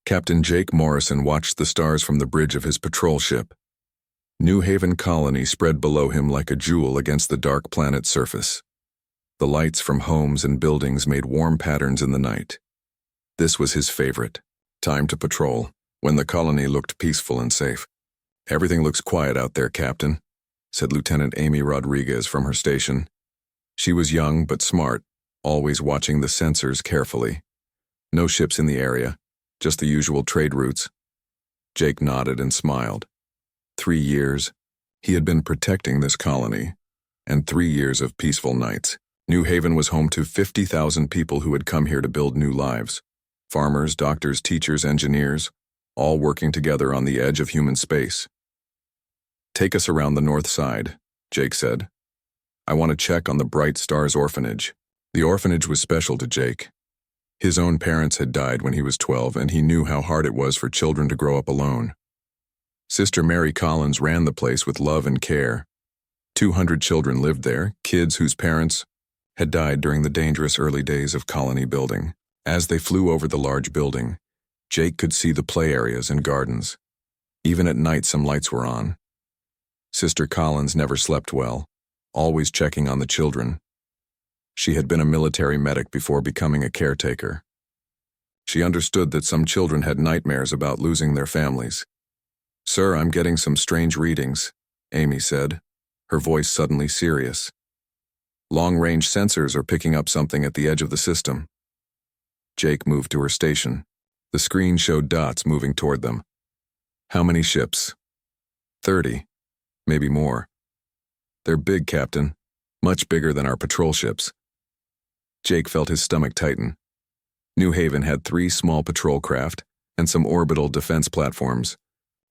Captain Jake Morrison watched the stars from the bridge of his patrol ship. New Haven Colony spread below him like a jewel against the dark planet's surface. The lights from homes and buildings made warm patterns in the night. This was his favorite time to patrol, when the colony looked peaceful and safe. "Everything looks quiet out there, Captain," said Lieutenant Amy Rodriguez from her station. She was young but smart, always watching the sensors carefully. No ships in the area, just the usual trade routes. Jake nodded and smiled. 3 years. He had been protecting this colony, and 3 years of peaceful nights. New Haven was home to 50,000 people who had come here to build new lives. Farmers, doctors, teachers, engineers, all working together on the edge of human space. "Take us around the north side," Jake said. "I want to check on the Bright Stars Orphanage." The orphanage was special to Jake. His own parents had died when he was 12, and he knew how hard it was for children to grow up alone. Sister Mary Collins ran the place with love and care. 200 children lived there, kids whose parents had died during the dangerous early days of colony building. As they flew over the large building, Jake could see the play areas and gardens. Even at night, some lights were on. Sister Collins never slept well, always checking on the children. She had been a military medic before becoming a caretaker. She understood that some children had nightmares about losing their families. "Sir, I'm getting some strange readings," Amy said, her voice suddenly serious. "Long-range sensors are picking up something at the edge of the system." Jake moved to her station. The screen showed dots moving toward them. "How many ships?" 30, maybe more. "They're big, Captain. Much bigger than our patrol ships." Jake felt his stomach tighten. New Haven had 3 small patrol craft and some orbital defense platforms.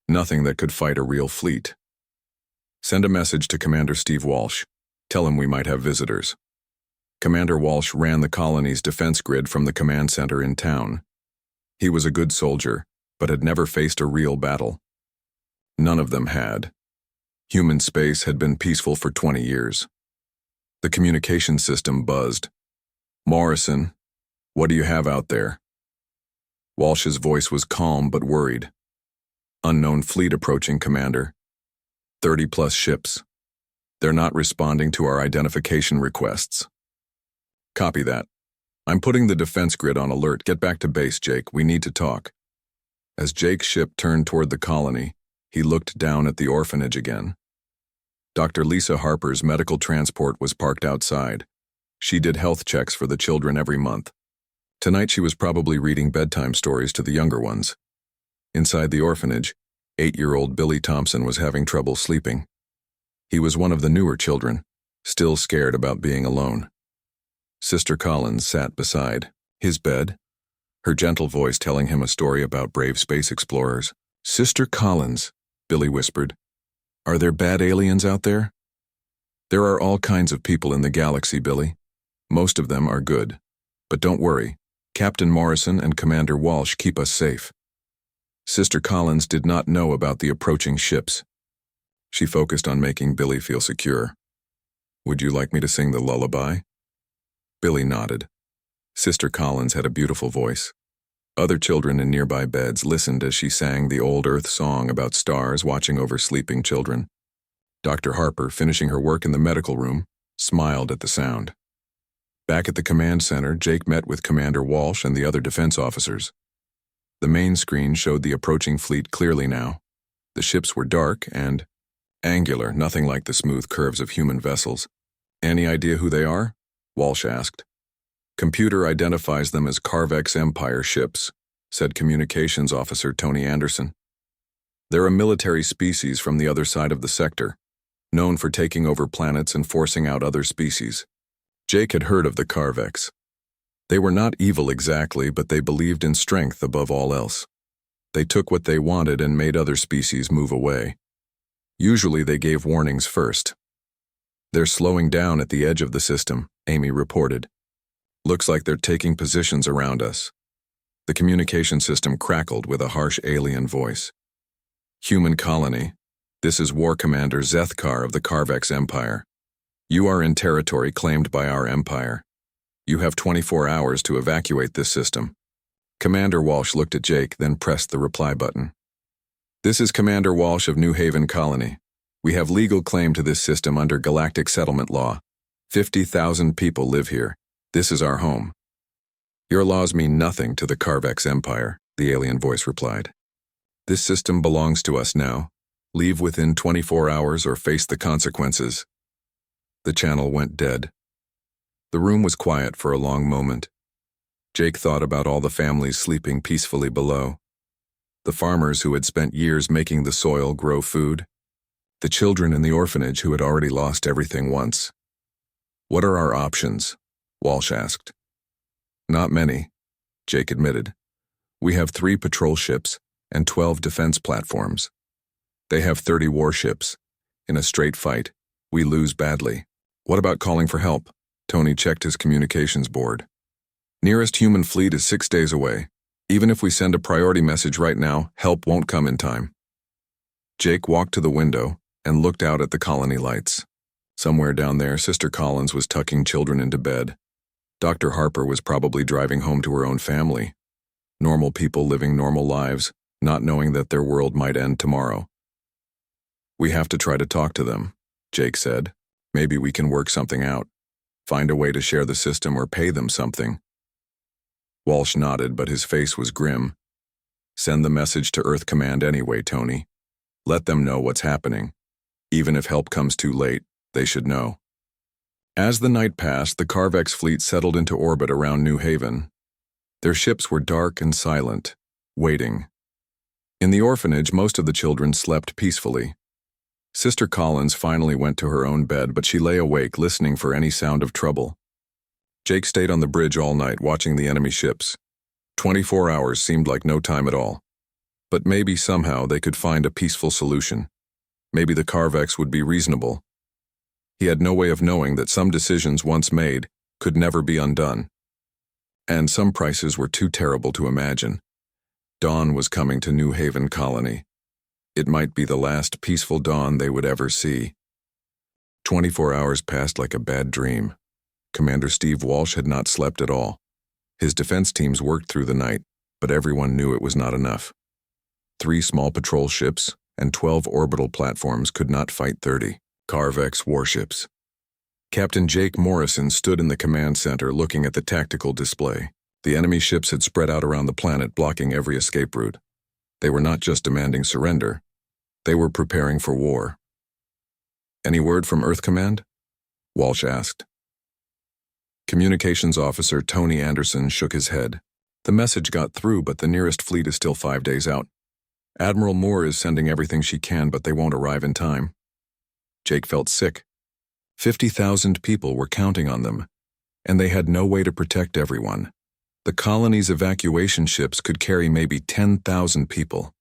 Nothing that could fight a real fleet. "Send a message to Commander Steve Walsh. Tell him we might have visitors." Commander Walsh ran the colony's defense grid from the command center in town. He was a good soldier, but had never faced a real battle. None of them had. Human space had been peaceful for 20 years. The communication system buzzed. "Morrison, what do you have out there?" Walsh's voice was calm but worried. "Unknown fleet approaching, Commander. 30+ ships. They're not responding to our identification requests." "Copy that. I'm putting the defense grid on alert. Get back to base, Jake. We need to talk." As Jake's ship turned toward the colony, he looked down at the orphanage again. Dr. Lisa Harper's medical transport was parked outside. She did health checks for the children every month. Tonight she was probably reading bedtime stories to the younger ones. Inside the orphanage, 8-year-old Billy Thompson was having trouble sleeping. He was one of the newer children, still scared about being alone. Sister Collins sat beside his bed, her gentle voice telling him a story about brave space explorers. "Sister Collins," Billy whispered, "are there bad aliens out there?" "There are all kinds of people in the galaxy, Billy. Most of them are good. But don't worry, Captain Morrison and Commander Walsh keep us safe." Sister Collins did not know about the approaching ships. She focused on making Billy feel secure. "Would you like me to sing the lullaby?" Billy nodded. Sister Collins had a beautiful voice. Other children in nearby beds listened as she sang the old Earth song about stars watching over sleeping children. Dr. Harper, finishing her work in the medical room, smiled at the sound. Back at the command center, Jake met with Commander Walsh and the other defense officers. The main screen showed the approaching fleet clearly now. The ships were dark and angular, nothing like the smooth curves of human vessels. "Any idea who they are?" Walsh asked. "Computer identifies them as Carvex Empire ships," said Communications Officer Tony Anderson. "They're a military species from the other side of the sector, known for taking over planets and forcing out other species." Jake had heard of the Carvex. They were not evil exactly, but they believed in strength above all else. They took what they wanted and made other species move away. Usually they gave warnings first. "They're slowing down at the edge of the system," Amy reported. "Looks like they're taking positions around us." The communication system crackled with a harsh alien voice. "Human colony, this is War Commander Zethkar of the Carvex Empire. You are in territory claimed by our empire. You have 24 hours to evacuate this system." Commander Walsh looked at Jake, then pressed the reply button. This is Commander Walsh of New Haven Colony. We have legal claim to this system under Galactic Settlement Law. 50,000 people live here. This is our home. Your laws mean nothing to the Carvex Empire, the alien voice replied. This system belongs to us now. Leave within 24 hours or face the consequences. The channel went dead. The room was quiet for a long moment. Jake thought about all the families sleeping peacefully below. The farmers who had spent years making the soil grow food. The children in the orphanage who had already lost everything once. What are our options? Walsh asked. Not many, Jake admitted. We have 3 patrol ships and 12 defense platforms. They have 30 warships. In a straight fight, we lose badly. What about calling for help? Tony checked his communications board. Nearest human fleet is 6 days away. Even if we send a priority message right now, help won't come in time. Jake walked to the window and looked out at the colony lights. Somewhere down there, Sister Collins was tucking children into bed. Dr. Harper was probably driving home to her own family. Normal people living normal lives, not knowing that their world might end tomorrow. We have to try to talk to them, Jake said. Maybe we can work something out. Find a way to share the system or pay them something. Walsh nodded, but his face was grim. Send the message to Earth Command anyway, Tony. Let them know what's happening. Even if help comes too late, they should know. As the night passed, the Carvex fleet settled into orbit around New Haven. Their ships were dark and silent, waiting. In the orphanage, most of the children slept peacefully. Sister Collins finally went to her own bed, but she lay awake, listening for any sound of trouble. Jake stayed on the bridge all night, watching the enemy ships. 24 hours seemed like no time at all. But maybe somehow they could find a peaceful solution. Maybe the Carvex would be reasonable. He had no way of knowing that some decisions once made could never be undone. And some prices were too terrible to imagine. Dawn was coming to New Haven Colony. It might be the last peaceful dawn they would ever see. 24 hours passed like a bad dream. Commander Steve Walsh had not slept at all. His defense teams worked through the night, but everyone knew it was not enough. 3 small patrol ships and 12 orbital platforms could not fight 30 Carvex warships. Captain Jake Morrison stood in the command center looking at the tactical display. The enemy ships had spread out around the planet, blocking every escape route. They were not just demanding surrender. They were preparing for war. Any word from Earth Command? Walsh asked. Communications Officer Tony Anderson shook his head. The message got through, but the nearest fleet is still 5 days out. Admiral Moore is sending everything she can, but they won't arrive in time. Jake felt sick. 50,000 people were counting on them, and they had no way to protect everyone. The colony's evacuation ships could carry maybe 10,000 people.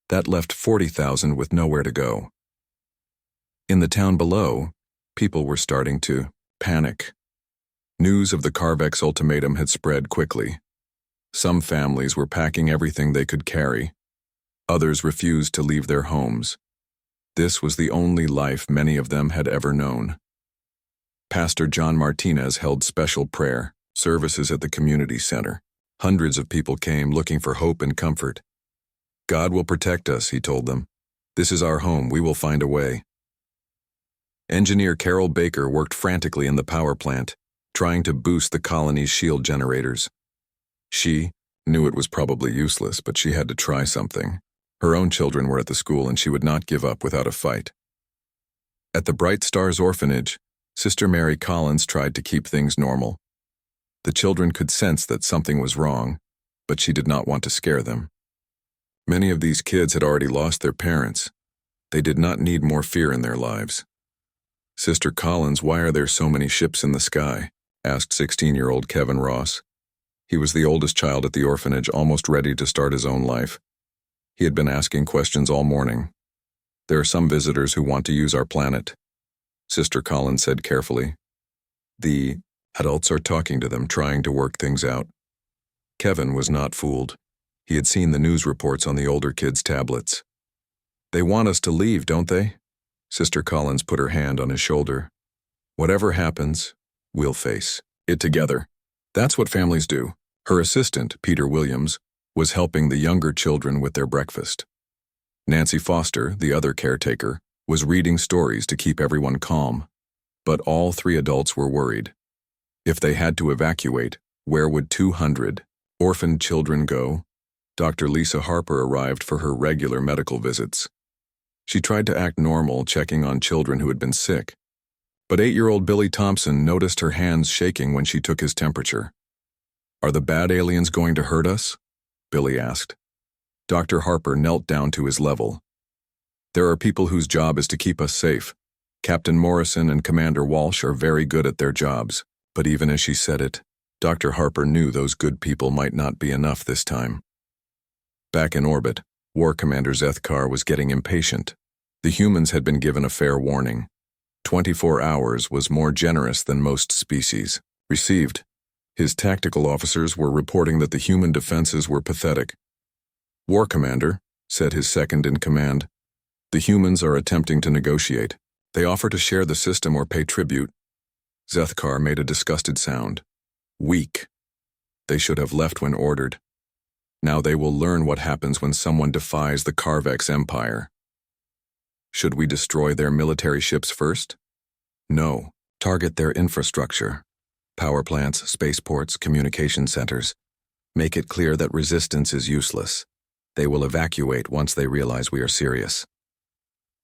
That left 40,000 with nowhere to go. In the town below, people were starting to panic. News of the Carvex ultimatum had spread quickly. Some families were packing everything they could carry. Others refused to leave their homes. This was the only life many of them had ever known. Pastor John Martinez held special prayer services at the community center. Hundreds of people came looking for hope and comfort. God will protect us, he told them. This is our home. We will find a way. Engineer Carol Baker worked frantically in the power plant, trying to boost the colony's shield generators. She knew it was probably useless, but she had to try something. Her own children were at the school, and she would not give up without a fight. At the Bright Stars Orphanage, Sister Mary Collins tried to keep things normal. The children could sense that something was wrong, but she did not want to scare them. Many of these kids had already lost their parents. They did not need more fear in their lives. Sister Collins, why are there so many ships in the sky? Asked 16-year-old Kevin Ross. He was the oldest child at the orphanage, almost ready to start his own life. He had been asking questions all morning. There are some visitors who want to use our planet, Sister Collins said carefully. The adults are talking to them, trying to work things out. Kevin was not fooled. He had seen the news reports on the older kids' tablets. They want us to leave, don't they? Sister Collins put her hand on his shoulder. Whatever happens, we'll face it together. That's what families do. Her assistant, Peter Williams, was helping the younger children with their breakfast. Nancy Foster, the other caretaker, was reading stories to keep everyone calm. But all three adults were worried. If they had to evacuate, where would 200 orphaned children go? Dr. Lisa Harper arrived for her regular medical visits. She tried to act normal, checking on children who had been sick. But 8-year-old Billy Thompson noticed her hands shaking when she took his temperature. "Are the bad aliens going to hurt us?" Billy asked. Dr. Harper knelt down to his level. "There are people whose job is to keep us safe. Captain Morrison and Commander Walsh are very good at their jobs." But even as she said it, Dr. Harper knew those good people might not be enough this time. Back in orbit, War Commander Zethkar was getting impatient. The humans had been given a fair warning. 24 hours was more generous than most species. Received. His tactical officers were reporting that the human defenses were pathetic. "War Commander," said his second-in-command, "the humans are attempting to negotiate. They offer to share the system or pay tribute." Zethkar made a disgusted sound. "Weak. They should have left when ordered. Now they will learn what happens when someone defies the Carvex Empire." "Should we destroy their military ships first?" "No. Target their infrastructure. Power plants, spaceports, communication centers. Make it clear that resistance is useless. They will evacuate once they realize we are serious."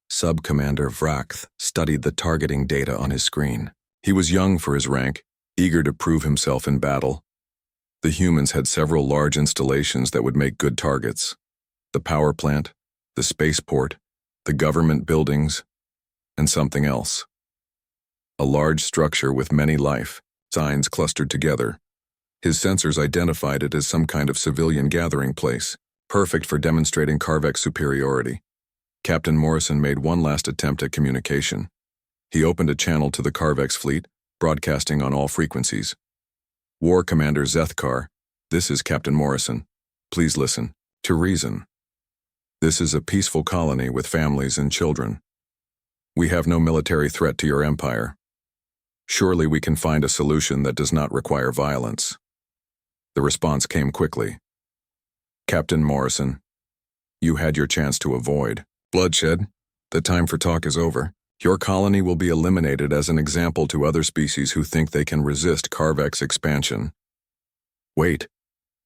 Sub-Commander Vracht studied the targeting data on his screen. He was young for his rank, eager to prove himself in battle. The humans had several large installations that would make good targets. The power plant, the spaceport, the government buildings, and something else. A large structure with many life signs clustered together. His sensors identified it as some kind of civilian gathering place, perfect for demonstrating Carvex superiority. Captain Morrison made one last attempt at communication. He opened a channel to the Carvex fleet, broadcasting on all frequencies. "War Commander Zethkar, this is Captain Morrison. Please listen. To reason. This is a peaceful colony with families and children. We have no military threat to your empire. Surely we can find a solution that does not require violence." The response came quickly. "Captain Morrison, you had your chance to avoid bloodshed. The time for talk is over. Your colony will be eliminated as an example to other species who think they can resist Carvex expansion." "Wait,"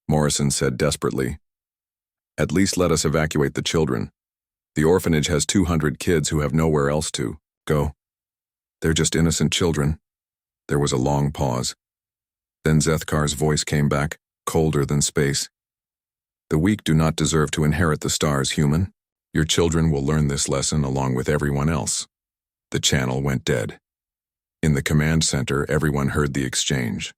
Morrison said desperately. "At least let us evacuate the children. The orphanage has 200 kids who have nowhere else to go. They're just innocent children." There was a long pause. Then Zethkar's voice came back, colder than space. "The weak do not deserve to inherit the stars, human. Your children will learn this lesson along with everyone else." The channel went dead. In the command center, everyone heard the exchange.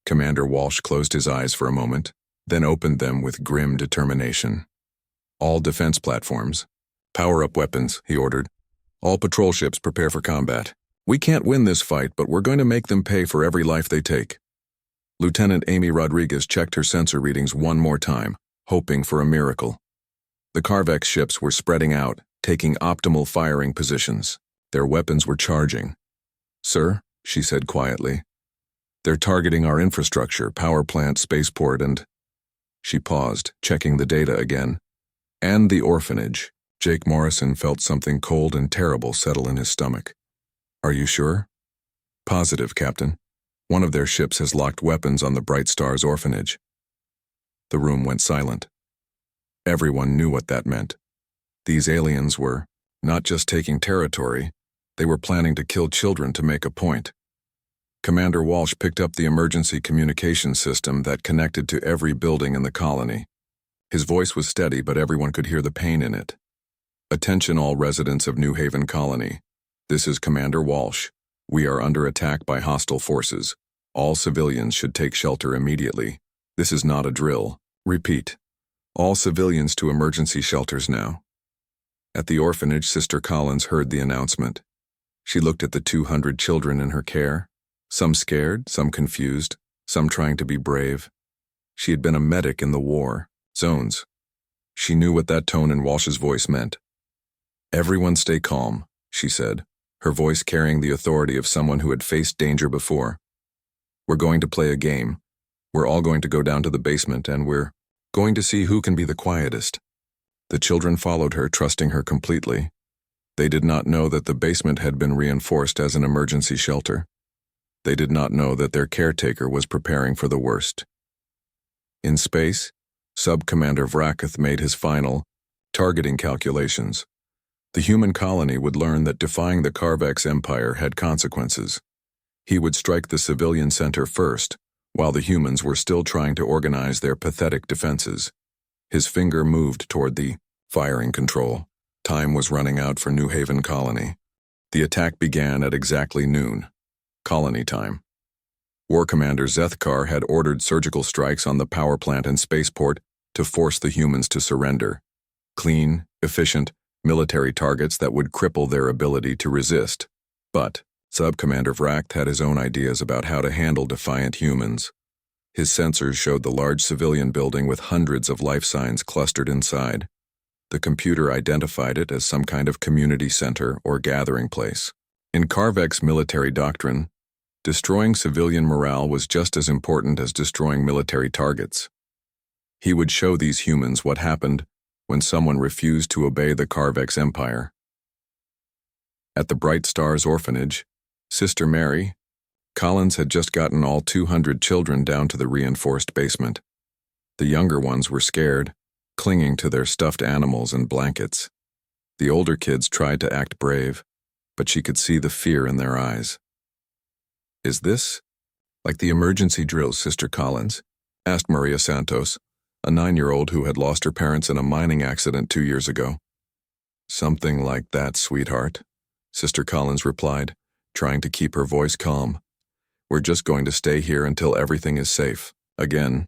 Commander Walsh closed his eyes for a moment, then opened them with grim determination. "All defense platforms. Power up weapons," he ordered. "All patrol ships prepare for combat. We can't win this fight, but we're going to make them pay for every life they take." Lieutenant Amy Rodriguez checked her sensor readings one more time, hoping for a miracle. The Carvex ships were spreading out, taking optimal firing positions. Their weapons were charging. "Sir," she said quietly, "they're targeting our infrastructure, power plant, spaceport, and—" She paused, checking the data again. "And the orphanage." Jake Morrison felt something cold and terrible settle in his stomach. "Are you sure?" "Positive, Captain. One of their ships has locked weapons on the Bright Stars orphanage." The room went silent. Everyone knew what that meant. These aliens were not just taking territory, they were planning to kill children to make a point. Commander Walsh picked up the emergency communication system that connected to every building in the colony. His voice was steady, but everyone could hear the pain in it. "Attention all residents of New Haven Colony. This is Commander Walsh. We are under attack by hostile forces. All civilians should take shelter immediately. This is not a drill. Repeat. All civilians to emergency shelters now." At the orphanage, Sister Collins heard the announcement. She looked at the 200 children in her care, some scared, some confused, some trying to be brave. She had been a medic in the war zones. She knew what that tone in Walsh's voice meant. "Everyone stay calm," she said, her voice carrying the authority of someone who had faced danger before. "We're going to play a game. We're all going to go down to the basement and we're going to see who can be the quietest. The children followed her, trusting her completely. They did not know that the basement had been reinforced as an emergency shelter. They did not know that their caretaker was preparing for the worst. In space, Sub-Commander Vracath made his final, targeting calculations. The human colony would learn that defying the Carvex Empire had consequences. He would strike the civilian center first, while the humans were still trying to organize their pathetic defenses. His finger moved toward the firing control. Time was running out for New Haven Colony. The attack began at exactly noon. Colony time. War Commander Zethkar had ordered surgical strikes on the power plant and spaceport to force the humans to surrender. Clean, efficient, military targets that would cripple their ability to resist. But Sub-Commander Vracath had his own ideas about how to handle defiant humans. His sensors showed the large civilian building with hundreds of life signs clustered inside. The computer identified it as some kind of community center or gathering place. In Carvex military doctrine, destroying civilian morale was just as important as destroying military targets. He would show these humans what happened when someone refused to obey the Carvex Empire. At the Bright Stars Orphanage, Sister Mary, Collins had just gotten all 200 children down to the reinforced basement. The younger ones were scared, clinging to their stuffed animals and blankets. The older kids tried to act brave, but she could see the fear in their eyes. "Is this like the emergency drills, Sister Collins?" asked Maria Santos, a 9-year-old who had lost her parents in a mining accident 2 years ago. "Something like that, sweetheart," Sister Collins replied, trying to keep her voice calm. "We're just going to stay here until everything is safe, again."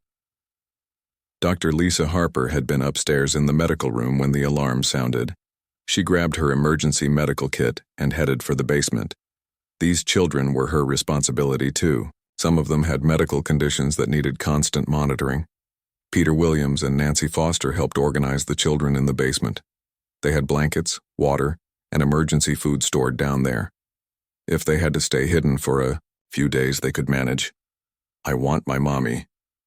Dr. Lisa Harper had been upstairs in the medical room when the alarm sounded. She grabbed her emergency medical kit and headed for the basement. These children were her responsibility too. Some of them had medical conditions that needed constant monitoring. Peter Williams and Nancy Foster helped organize the children in the basement. They had blankets, water, and emergency food stored down there. If they had to stay hidden for a few days, they could manage. "I want my mommy,"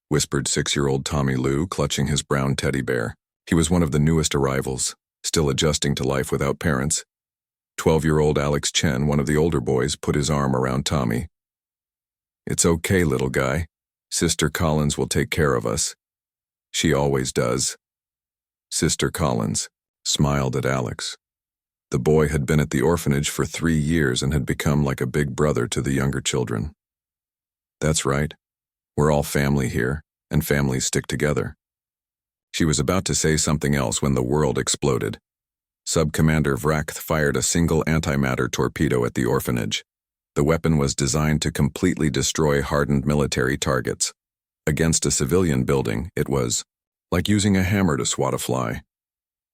whispered 6-year-old Tommy Lou, clutching his brown teddy bear. He was one of the newest arrivals, still adjusting to life without parents. 12-year-old Alex Chen, one of the older boys, put his arm around Tommy. "It's okay, little guy. Sister Collins will take care of us. She always does." Sister Collins smiled at Alex. The boy had been at the orphanage for 3 years and had become like a big brother to the younger children. "That's right. We're all family here, and families stick together." She was about to say something else when the world exploded. Sub-Commander Vracath fired a single antimatter torpedo at the orphanage. The weapon was designed to completely destroy hardened military targets. Against a civilian building, it was like using a hammer to swat a fly.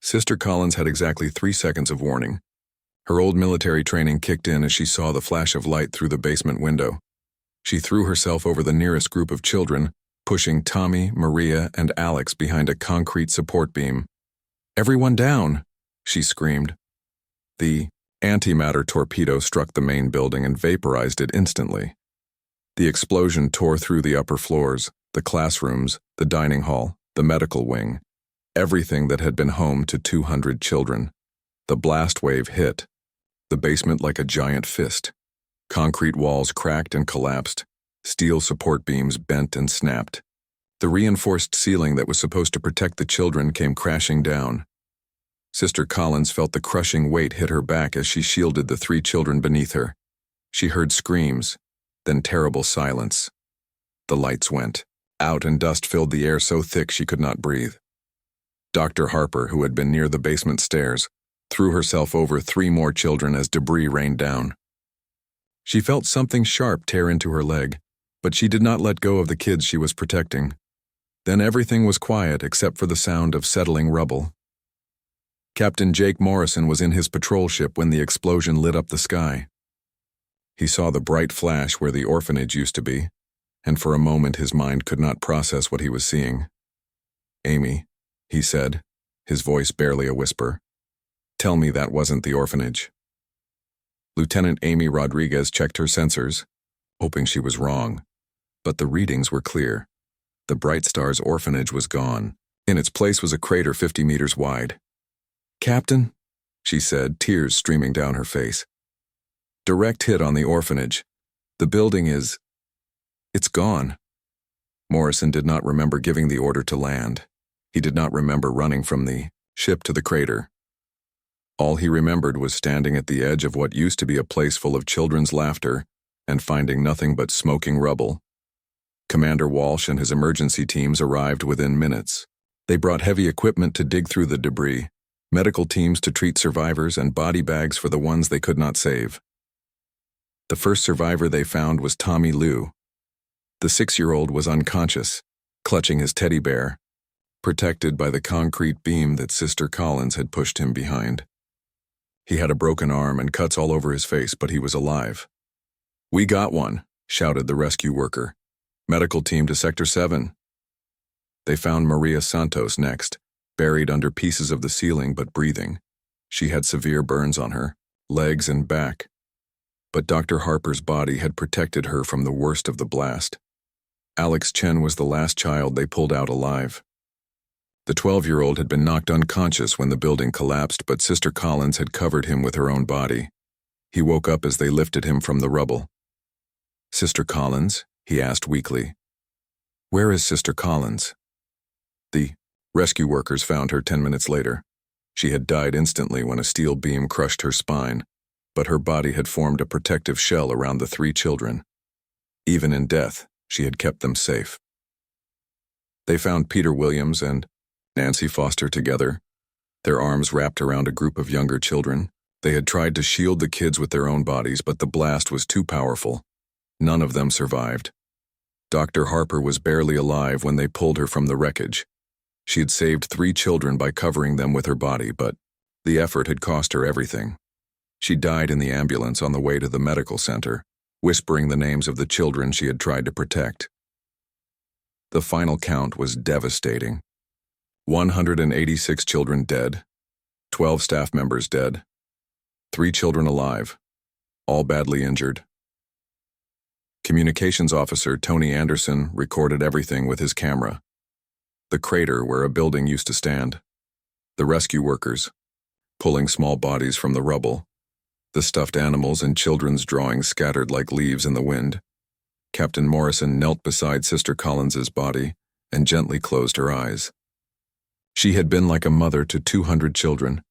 Sister Collins had exactly 3 seconds of warning. Her old military training kicked in as she saw the flash of light through the basement window. She threw herself over the nearest group of children, pushing Tommy, Maria, and Alex behind a concrete support beam. "Everyone down!" she screamed. The antimatter torpedo struck the main building and vaporized it instantly. The explosion tore through the upper floors, the classrooms, the dining hall, the medical wing, everything that had been home to 200 children. The blast wave hit the basement like a giant fist. Concrete walls cracked and collapsed. Steel support beams bent and snapped. The reinforced ceiling that was supposed to protect the children came crashing down. Sister Collins felt the crushing weight hit her back as she shielded the 3 children beneath her. She heard screams, then terrible silence. The lights went out and dust filled the air so thick she could not breathe. Dr. Harper, who had been near the basement stairs, threw herself over 3 more children as debris rained down. She felt something sharp tear into her leg, but she did not let go of the kids she was protecting. Then everything was quiet except for the sound of settling rubble. Captain Jake Morrison was in his patrol ship when the explosion lit up the sky. He saw the bright flash where the orphanage used to be, and for a moment his mind could not process what he was seeing. "Amy," he said, his voice barely a whisper, "tell me that wasn't the orphanage." Lieutenant Amy Rodriguez checked her sensors, hoping she was wrong, but the readings were clear. The Bright Stars orphanage was gone. In its place was a crater 50 meters wide. "Captain," she said, tears streaming down her face. "Direct hit on the orphanage. The building it's gone." Morrison did not remember giving the order to land. He did not remember running from the ship to the crater. All he remembered was standing at the edge of what used to be a place full of children's laughter and finding nothing but smoking rubble. Commander Walsh and his emergency teams arrived within minutes. They brought heavy equipment to dig through the debris, medical teams to treat survivors, and body bags for the ones they could not save. The first survivor they found was Tommy Liu. The 6-year-old was unconscious, clutching his teddy bear, protected by the concrete beam that Sister Collins had pushed him behind. He had a broken arm and cuts all over his face, but he was alive. "We got one," shouted the rescue worker. "Medical team to Sector 7. They found Maria Santos next, buried under pieces of the ceiling but breathing. She had severe burns on her legs and back, but Dr. Harper's body had protected her from the worst of the blast. Alex Chen was the last child they pulled out alive. The 12-year-old had been knocked unconscious when the building collapsed, but Sister Collins had covered him with her own body. He woke up as they lifted him from the rubble. "Sister Collins?" he asked weakly. "Where is Sister Collins?" The rescue workers found her 10 minutes later. She had died instantly when a steel beam crushed her spine, but her body had formed a protective shell around the 3 children. Even in death, she had kept them safe. They found Peter Williams and Nancy Foster together, their arms wrapped around a group of younger children. They had tried to shield the kids with their own bodies, but the blast was too powerful. None of them survived. Dr. Harper was barely alive when they pulled her from the wreckage. She had saved 3 children by covering them with her body, but the effort had cost her everything. She died in the ambulance on the way to the medical center, whispering the names of the children she had tried to protect. The final count was devastating. 186 children dead, 12 staff members dead, 3 children alive, all badly injured. Communications officer Tony Anderson recorded everything with his camera. The crater where a building used to stand, the rescue workers, pulling small bodies from the rubble, the stuffed animals and children's drawings scattered like leaves in the wind. Captain Morrison knelt beside Sister Collins's body and gently closed her eyes. She had been like a mother to 200 children,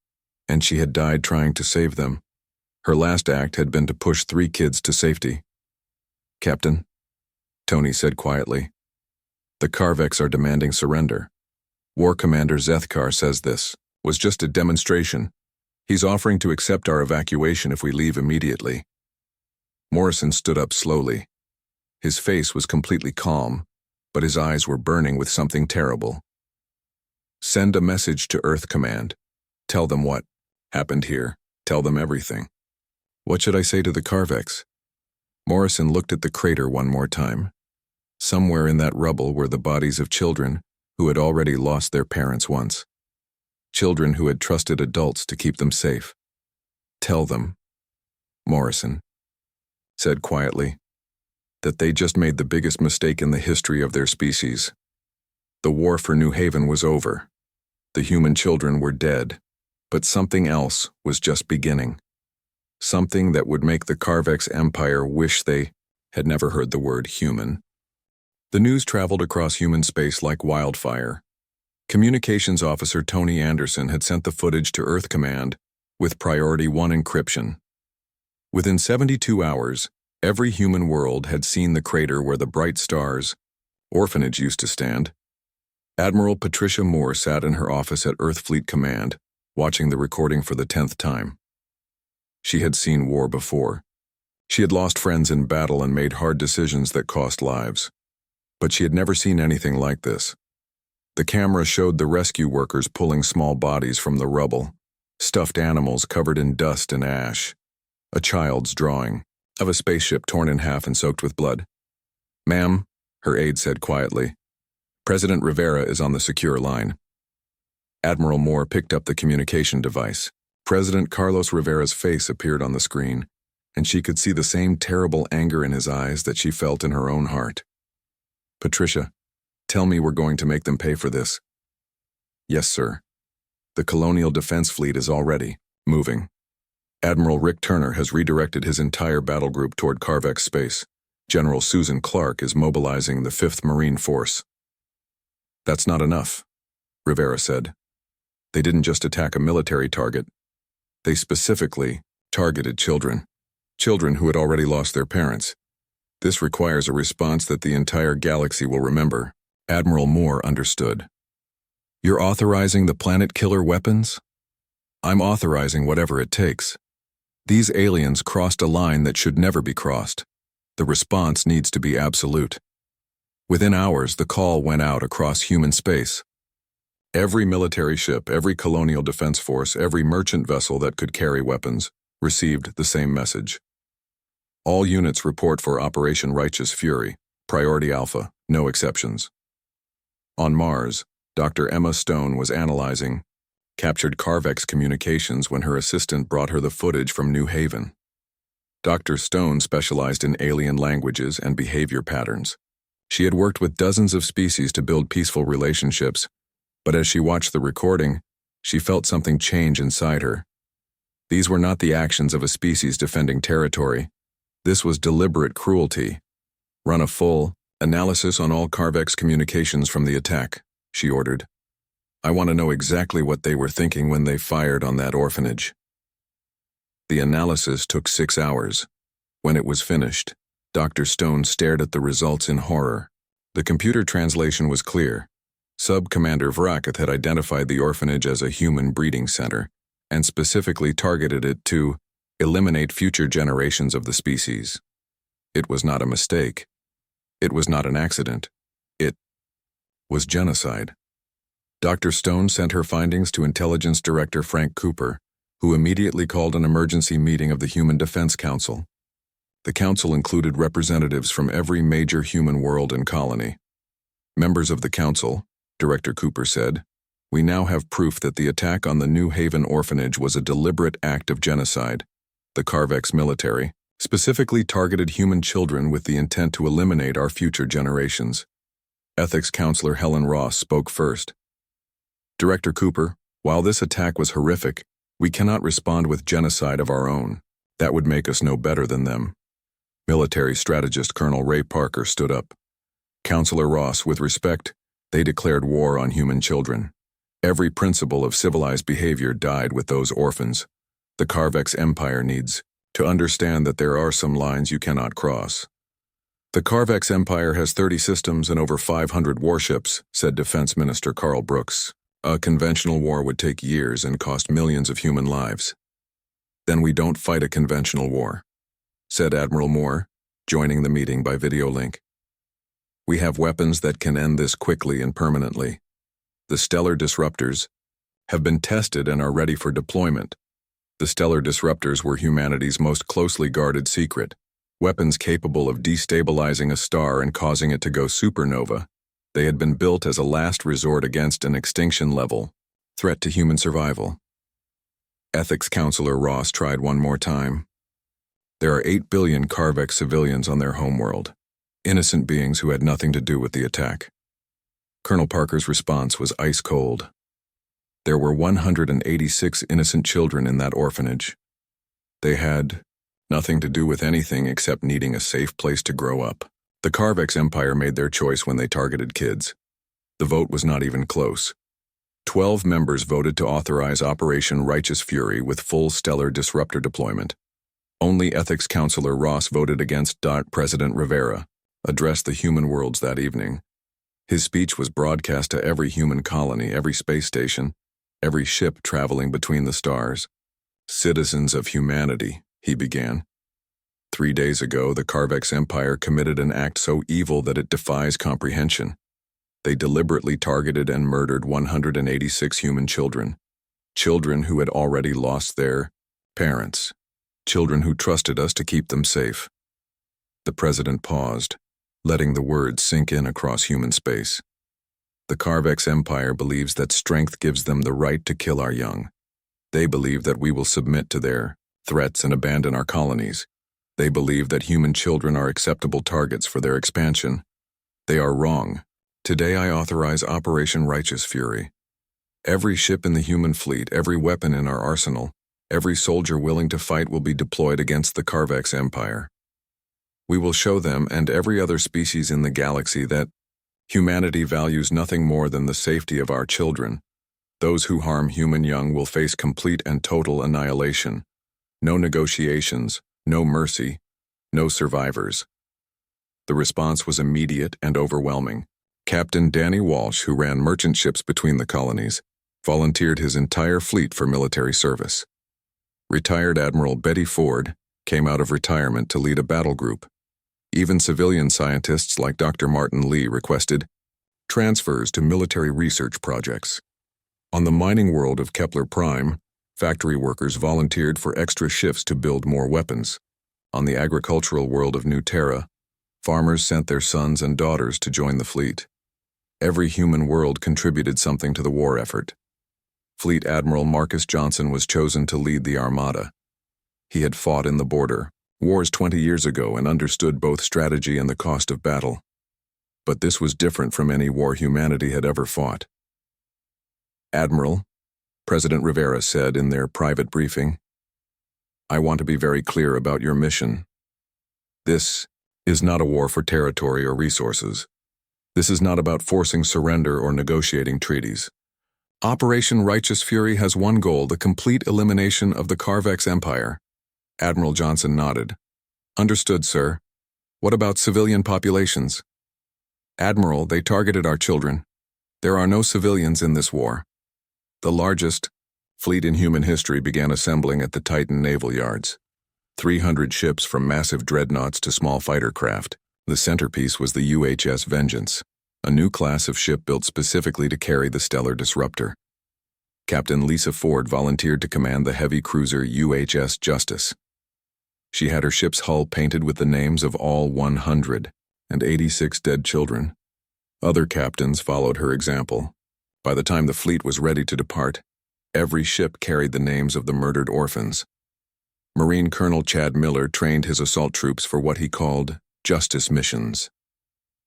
and she had died trying to save them. Her last act had been to push 3 kids to safety. "Captain," Tony said quietly, "the Karveks are demanding surrender. War Commander Zethkar says this was just a demonstration. He's offering to accept our evacuation if we leave immediately." Morrison stood up slowly. His face was completely calm, but his eyes were burning with something terrible. "Send a message to Earth Command. Tell them what happened here. Tell them everything." "What should I say to the Karveks?" Morrison looked at the crater one more time. Somewhere in that rubble were the bodies of children who had already lost their parents once. Children who had trusted adults to keep them safe. "Tell them," Morrison said quietly, "that they just made the biggest mistake in the history of their species. The war for New Haven was over. The human children were dead, but something else was just beginning. Something that would make the Karveks Empire wish they had never heard the word human." The news traveled across human space like wildfire. Communications officer Tony Anderson had sent the footage to Earth Command with Priority 1 encryption. Within 72 hours, every human world had seen the crater where the Bright Stars orphanage used to stand. Admiral Patricia Moore sat in her office at Earth Fleet Command, watching the recording for the 10th time. She had seen war before. She had lost friends in battle and made hard decisions that cost lives. But she had never seen anything like this. The camera showed the rescue workers pulling small bodies from the rubble, stuffed animals covered in dust and ash, a child's drawing of a spaceship torn in half and soaked with blood. "Ma'am," her aide said quietly, "President Rivera is on the secure line." Admiral Moore picked up the communication device. President Carlos Rivera's face appeared on the screen, and she could see the same terrible anger in his eyes that she felt in her own heart. "Patricia, Tell me we're going to make them pay for this. Yes, sir. The Colonial Defense Fleet is already moving. Admiral Rick Turner has redirected his entire battle group toward Carvex space. General Susan Clark is mobilizing the 5th Marine Force. That's not enough, Rivera said. They didn't just attack a military target. They specifically targeted children. Children who had already lost their parents. This requires a response that the entire galaxy will remember. Admiral Moore understood. You're authorizing the planet-killer weapons? I'm authorizing whatever it takes. These aliens crossed a line that should never be crossed. The response needs to be absolute. Within hours, the call went out across human space. Every military ship, every colonial defense force, every merchant vessel that could carry weapons received the same message. All units report for Operation Righteous Fury, Priority Alpha, no exceptions. On Mars, Dr. Emma Stone was analyzing captured Carvex communications when her assistant brought her the footage from New Haven. Dr. Stone specialized in alien languages and behavior patterns. She had worked with dozens of species to build peaceful relationships, but as she watched the recording, she felt something change inside her. These were not the actions of a species defending territory. This was deliberate cruelty. Run a full analysis on all Carvex communications from the attack, she ordered. I want to know exactly what they were thinking when they fired on that orphanage. The analysis took 6 hours. When it was finished, Dr. Stone stared at the results in horror. The computer translation was clear. Sub-Commander Vrakith had identified the orphanage as a human breeding center and specifically targeted it to eliminate future generations of the species. It was not a mistake. It was not an accident. It was genocide. Dr. Stone sent her findings to Intelligence Director Frank Cooper, who immediately called an emergency meeting of the Human Defense Council. The council included representatives from every major human world and colony. Members of the council, Director Cooper said, we now have proof that the attack on the New Haven orphanage was a deliberate act of genocide. The Carvex military specifically targeted human children with the intent to eliminate our future generations. Ethics Counselor Helen Ross spoke first. Director Cooper, while this attack was horrific, we cannot respond with genocide of our own. That would make us no better than them. Military strategist Colonel Ray Parker stood up. Counselor Ross, with respect, they declared war on human children. Every principle of civilized behavior died with those orphans. The Carvex Empire needs to understand that there are some lines you cannot cross. The Carvex Empire has 30 systems and over 500 warships, said Defense Minister Carl Brooks. A conventional war would take years and cost millions of human lives. Then we don't fight a conventional war, said Admiral Moore, joining the meeting by video link. We have weapons that can end this quickly and permanently. The stellar disruptors have been tested and are ready for deployment. The stellar disruptors were humanity's most closely guarded secret, weapons capable of destabilizing a star and causing it to go supernova. They had been built as a last resort against an extinction-level threat to human survival. Ethics Counselor Ross tried one more time. There are 8 billion Carvex civilians on their homeworld, innocent beings who had nothing to do with the attack. Colonel Parker's response was ice cold. There were 186 innocent children in that orphanage. They had nothing to do with anything except needing a safe place to grow up. The Carvex Empire made their choice when they targeted kids. The vote was not even close. 12 members voted to authorize Operation Righteous Fury with full stellar disruptor deployment. Only Ethics Counselor Ross voted against. President Rivera addressed the human worlds that evening. His speech was broadcast to every human colony, every space station, every ship traveling between the stars. Citizens of humanity, he began. 3 days ago, the Carvex Empire committed an act so evil that it defies comprehension. They deliberately targeted and murdered 186 human children. Children who had already lost their parents. Children who trusted us to keep them safe. The president paused, letting the words sink in across human space. The Carvex Empire believes that strength gives them the right to kill our young. They believe that we will submit to their threats and abandon our colonies. They believe that human children are acceptable targets for their expansion. They are wrong. Today I authorize Operation Righteous Fury. Every ship in the human fleet, every weapon in our arsenal, every soldier willing to fight will be deployed against the Carvex Empire. We will show them and every other species in the galaxy that humanity values nothing more than the safety of our children. Those who harm human young will face complete and total annihilation. No negotiations, no mercy, no survivors. The response was immediate and overwhelming. Captain Danny Walsh, who ran merchant ships between the colonies, volunteered his entire fleet for military service. Retired Admiral Betty Ford came out of retirement to lead a battle group. Even civilian scientists like Dr. Martin Lee requested transfers to military research projects. On the mining world of Kepler Prime, factory workers volunteered for extra shifts to build more weapons. On the agricultural world of New Terra, farmers sent their sons and daughters to join the fleet. Every human world contributed something to the war effort. Fleet Admiral Marcus Johnson was chosen to lead the Armada. He had fought in the border wars 20 years ago and understood both strategy and the cost of battle. But this was different from any war humanity had ever fought. Admiral, President Rivera said in their private briefing, I want to be very clear about your mission. This is not a war for territory or resources. This is not about forcing surrender or negotiating treaties. Operation Righteous Fury has one goal, the complete elimination of the Carvex Empire. Admiral Johnson nodded. Understood, sir. What about civilian populations? Admiral, they targeted our children. There are no civilians in this war. The largest fleet in human history began assembling at the Titan naval yards. 300 ships from massive dreadnoughts to small fighter craft. The centerpiece was the UHS Vengeance, a new class of ship built specifically to carry the Stellar Disruptor. Captain Lisa Ford volunteered to command the heavy cruiser UHS Justice. She had her ship's hull painted with the names of all 186 dead children. Other captains followed her example. By the time the fleet was ready to depart, every ship carried the names of the murdered orphans. Marine Colonel Chad Miller trained his assault troops for what he called justice missions.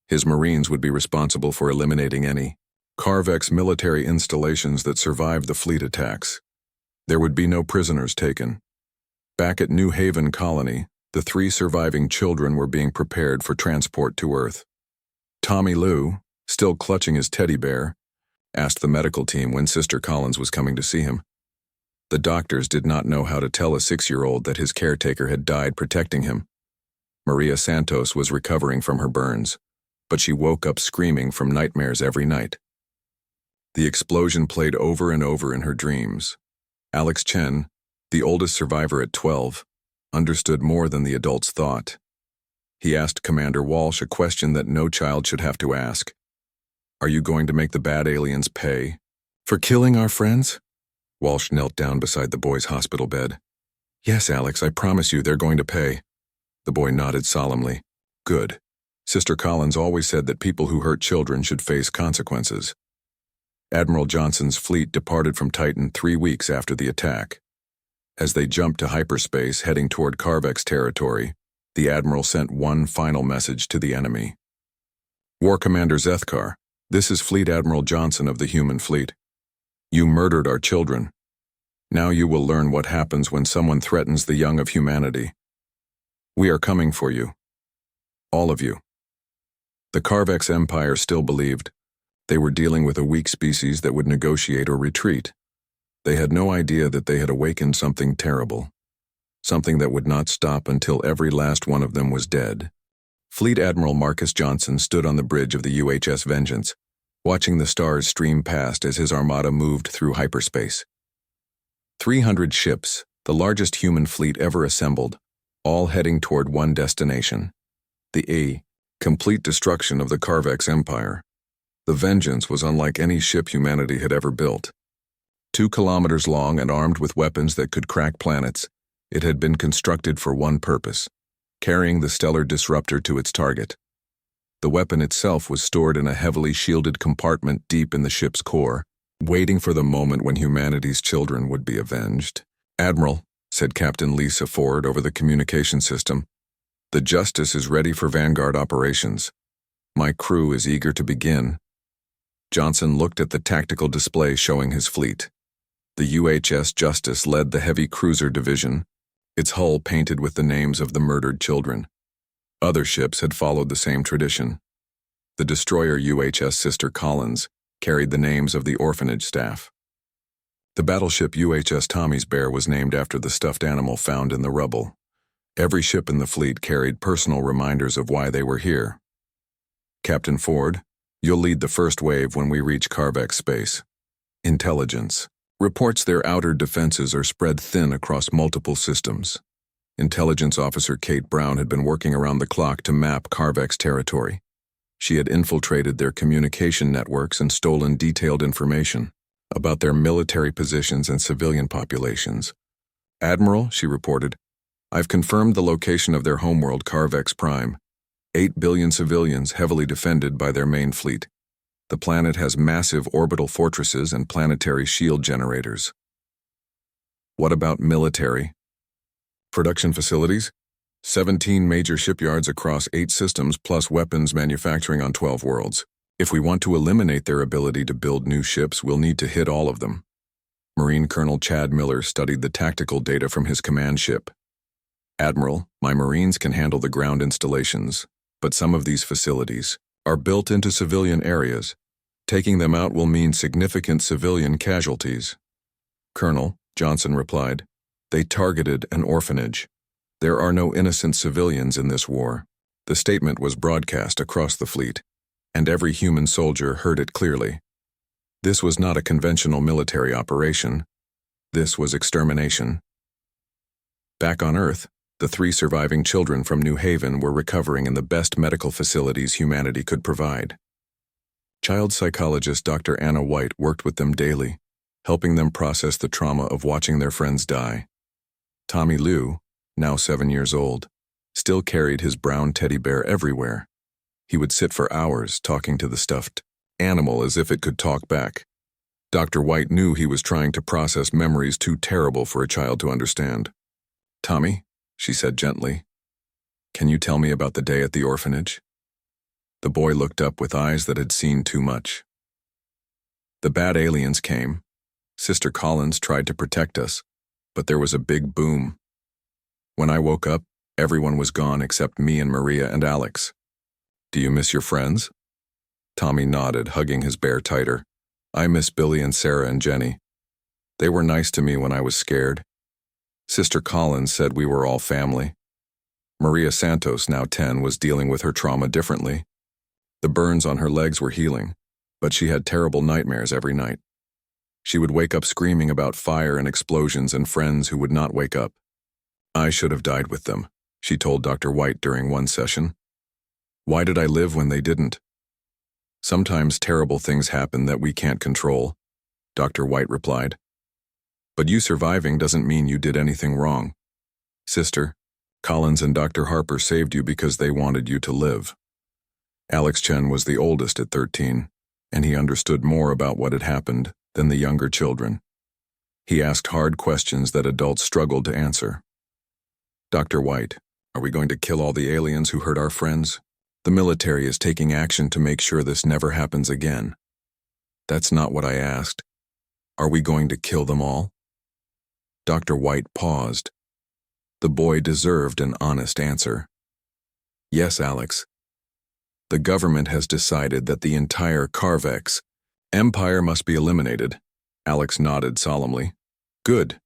His Marines would be responsible for eliminating any Carvex military installations that survived the fleet attacks. There would be no prisoners taken. Back at New Haven Colony, the 3 surviving children were being prepared for transport to Earth. Tommy Lou, still clutching his teddy bear, asked the medical team when Sister Collins was coming to see him. The doctors did not know how to tell a 6-year-old that his caretaker had died protecting him. Maria Santos was recovering from her burns, but she woke up screaming from nightmares every night. The explosion played over and over in her dreams. Alex Chen, the oldest survivor at 12, understood more than the adults thought. He asked Commander Walsh a question that no child should have to ask. Are you going to make the bad aliens pay for killing our friends? Walsh knelt down beside the boy's hospital bed. Yes, Alex, I promise you they're going to pay. The boy nodded solemnly. Good. Sister Collins always said that people who hurt children should face consequences. Admiral Johnson's fleet departed from Titan 3 weeks after the attack. As they jumped to hyperspace heading toward Carvex territory, the Admiral sent one final message to the enemy. War Commander Zethkar, this is Fleet Admiral Johnson of the human fleet. You murdered our children. Now you will learn what happens when someone threatens the young of humanity. We are coming for you. All of you. The Carvex Empire still believed they were dealing with a weak species that would negotiate or retreat. They had no idea that they had awakened something terrible, something that would not stop until every last one of them was dead. Fleet Admiral Marcus Johnson stood on the bridge of the UHS Vengeance, watching the stars stream past as his armada moved through hyperspace. 300 ships, the largest human fleet ever assembled, all heading toward one destination: the complete destruction of the Carvex Empire. The Vengeance was unlike any ship humanity had ever built. 2 kilometers long and armed with weapons that could crack planets, it had been constructed for one purpose: carrying the Stellar Disruptor to its target. The weapon itself was stored in a heavily shielded compartment deep in the ship's core, waiting for the moment when humanity's children would be avenged. Admiral, said Captain Lisa Ford over the communication system, the Justice is ready for Vanguard operations. My crew is eager to begin, Johnson looked at the tactical display showing his fleet. The UHS Justice led the heavy cruiser division, its hull painted with the names of the murdered children. Other ships had followed the same tradition. The destroyer UHS Sister Collins carried the names of the orphanage staff. The battleship UHS Tommy's Bear was named after the stuffed animal found in the rubble. Every ship in the fleet carried personal reminders of why they were here. Captain Ford, you'll lead the first wave when we reach Carvex space. Intelligence reports their outer defenses are spread thin across multiple systems. Intelligence Officer Kate Brown had been working around the clock to map Carvex territory. She had infiltrated their communication networks and stolen detailed information about their military positions and civilian populations. Admiral, she reported, I've confirmed the location of their homeworld Carvex Prime. 8 billion civilians heavily defended by their main fleet. The planet has massive orbital fortresses and planetary shield generators. What about military? Production facilities? 17 major shipyards across 8 systems plus weapons manufacturing on 12 worlds. If we want to eliminate their ability to build new ships, we'll need to hit all of them. Marine Colonel Chad Miller studied the tactical data from his command ship. Admiral, my Marines can handle the ground installations, but some of these facilities are built into civilian areas. Taking them out will mean significant civilian casualties. Colonel, Johnson replied, they targeted an orphanage. There are no innocent civilians in this war. The statement was broadcast across the fleet, and every human soldier heard it clearly. This was not a conventional military operation. This was extermination. Back on Earth, the 3 surviving children from New Haven were recovering in the best medical facilities humanity could provide. Child psychologist Dr. Anna White worked with them daily, helping them process the trauma of watching their friends die. Tommy Lou, now 7 years old, still carried his brown teddy bear everywhere. He would sit for hours talking to the stuffed animal as if it could talk back. Dr. White knew he was trying to process memories too terrible for a child to understand. Tommy, she said gently, can you tell me about the day at the orphanage? The boy looked up with eyes that had seen too much. The bad aliens came. Sister Collins tried to protect us, but there was a big boom. When I woke up, everyone was gone except me and Maria and Alex. Do you miss your friends? Tommy nodded, hugging his bear tighter. I miss Billy and Sarah and Jenny. They were nice to me when I was scared. Sister Collins said we were all family. Maria Santos, now 10, was dealing with her trauma differently. The burns on her legs were healing, but she had terrible nightmares every night. She would wake up screaming about fire and explosions and friends who would not wake up. I should have died with them, she told Dr. White during one session. Why did I live when they didn't? Sometimes terrible things happen that we can't control, Dr. White replied. But you surviving doesn't mean you did anything wrong. Sister, Collins and Dr. Harper saved you because they wanted you to live. Alex Chen was the oldest at 13, and he understood more about what had happened than the younger children. He asked hard questions that adults struggled to answer. Dr. White, are we going to kill all the aliens who hurt our friends? The military is taking action to make sure this never happens again. That's not what I asked. Are we going to kill them all? Dr. White paused. The boy deserved an honest answer. Yes, Alex. The government has decided that the entire Carvex empire must be eliminated. Alex nodded solemnly. Good.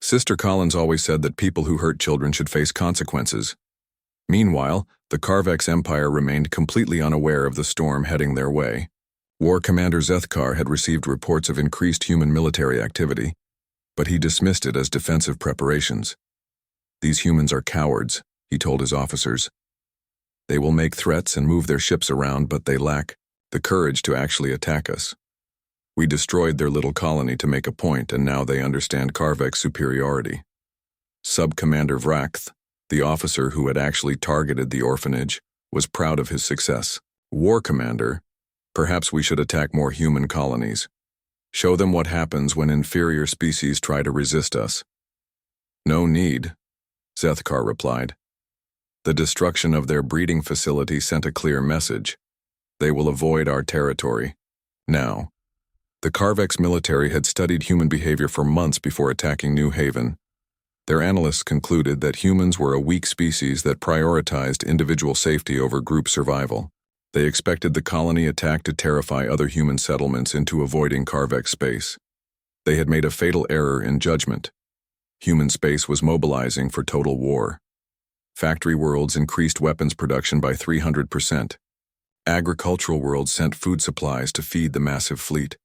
Sister Collins always said that people who hurt children should face consequences. Meanwhile, the Carvex Empire remained completely unaware of the storm heading their way. War Commander Zethkar had received reports of increased human military activity, but he dismissed it as defensive preparations. These humans are cowards, he told his officers. They will make threats and move their ships around, but they lack the courage to actually attack us. We destroyed their little colony to make a point, and now they understand Carvex superiority. Sub-Commander Vraxth, the officer who had actually targeted the orphanage, was proud of his success. War Commander, perhaps we should attack more human colonies. Show them what happens when inferior species try to resist us. No need, Zethkar replied. The destruction of their breeding facility sent a clear message. They will avoid our territory. Now, the Carvex military had studied human behavior for months before attacking New Haven. Their analysts concluded that humans were a weak species that prioritized individual safety over group survival. They expected the colony attack to terrify other human settlements into avoiding Carvex space. They had made a fatal error in judgment. Human space was mobilizing for total war. Factory worlds increased weapons production by 300%. Agricultural worlds sent food supplies to feed the massive fleet.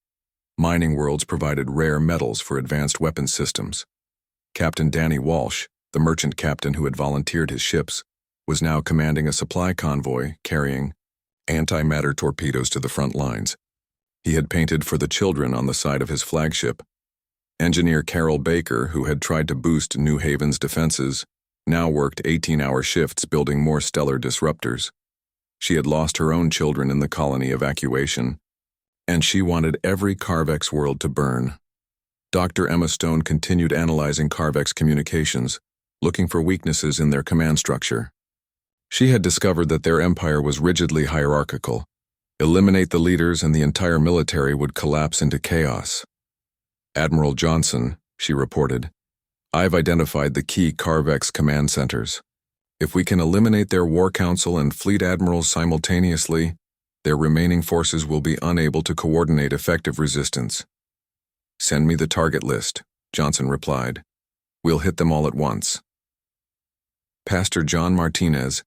Mining worlds provided rare metals for advanced weapons systems. Captain Danny Walsh, the merchant captain who had volunteered his ships, was now commanding a supply convoy carrying antimatter torpedoes to the front lines. He had painted for the children on the side of his flagship. Engineer Carol Baker, who had tried to boost New Haven's defenses, now worked 18-hour shifts building more stellar disruptors. She had lost her own children in the colony evacuation, and she wanted every Carvex world to burn. Dr. Emma Stone continued analyzing Carvex communications, looking for weaknesses in their command structure. She had discovered that their empire was rigidly hierarchical. Eliminate the leaders and the entire military would collapse into chaos. Admiral Johnson, she reported, I've identified the key Carvex command centers. If we can eliminate their war council and fleet admirals simultaneously, their remaining forces will be unable to coordinate effective resistance. Send me the target list, Johnson replied. We'll hit them all at once. Pastor John Martinez,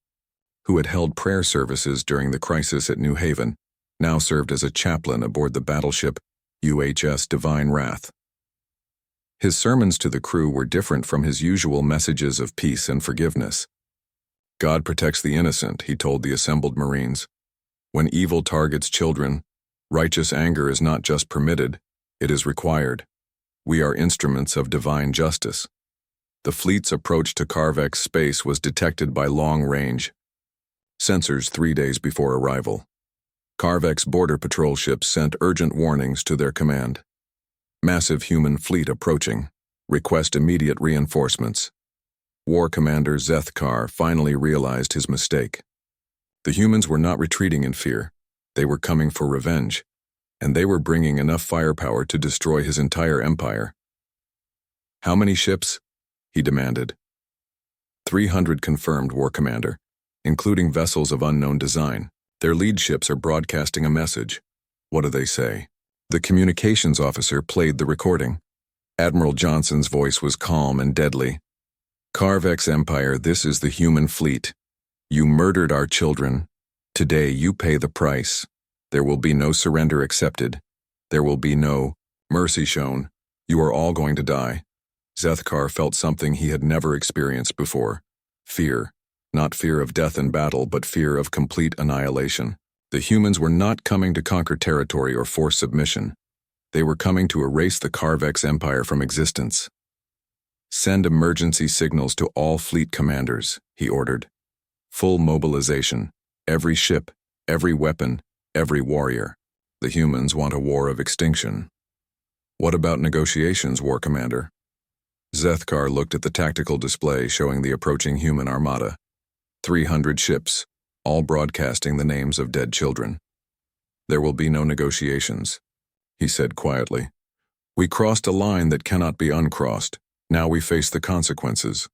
who had held prayer services during the crisis at New Haven, now served as a chaplain aboard the battleship UHS Divine Wrath. His sermons to the crew were different from his usual messages of peace and forgiveness. God protects the innocent, he told the assembled Marines. When evil targets children, righteous anger is not just permitted, it is required. We are instruments of divine justice. The fleet's approach to Carvex space was detected by long-range sensors 3 days before arrival. Carvex border patrol ships sent urgent warnings to their command. Massive human fleet approaching. Request immediate reinforcements. War Commander Zethkar finally realized his mistake. The humans were not retreating in fear. They were coming for revenge, and they were bringing enough firepower to destroy his entire empire. How many ships? He demanded. 300 confirmed, War Commander, including vessels of unknown design. Their lead ships are broadcasting a message. What do they say? The communications officer played the recording. Admiral Johnson's voice was calm and deadly. Carvex Empire, this is the human fleet. You murdered our children. Today you pay the price. There will be no surrender accepted. There will be no mercy shown. You are all going to die. Zethkar felt something he had never experienced before. Fear. Not fear of death in battle, but fear of complete annihilation. The humans were not coming to conquer territory or force submission. They were coming to erase the Carvex Empire from existence. Send emergency signals to all fleet commanders, he ordered. Full mobilization. Every ship, every weapon, every warrior. The humans want a war of extinction. What about negotiations, War Commander? Zethkar looked at the tactical display showing the approaching human armada. 300 ships, all broadcasting the names of dead children. There will be no negotiations, he said quietly. We crossed a line that cannot be uncrossed. Now we face the consequences.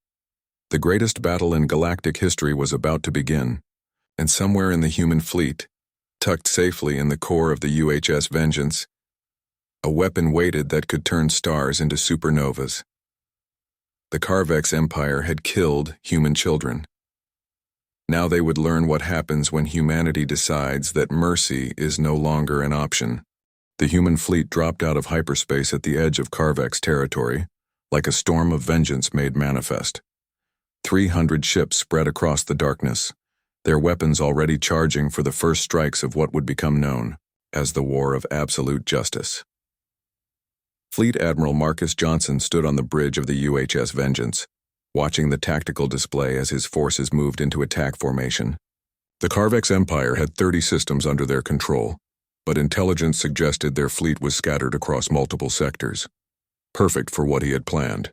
The greatest battle in galactic history was about to begin, and somewhere in the human fleet, tucked safely in the core of the UHS Vengeance, a weapon waited that could turn stars into supernovas. The Carvex Empire had killed human children. Now they would learn what happens when humanity decides that mercy is no longer an option. The human fleet dropped out of hyperspace at the edge of Carvex territory, like a storm of vengeance made manifest. 300 ships spread across the darkness, their weapons already charging for the first strikes of what would become known as the War of Absolute Justice. Fleet Admiral Marcus Johnson stood on the bridge of the UHS Vengeance, watching the tactical display as his forces moved into attack formation. The Carvex Empire had 30 systems under their control, but intelligence suggested their fleet was scattered across multiple sectors. Perfect for what he had planned.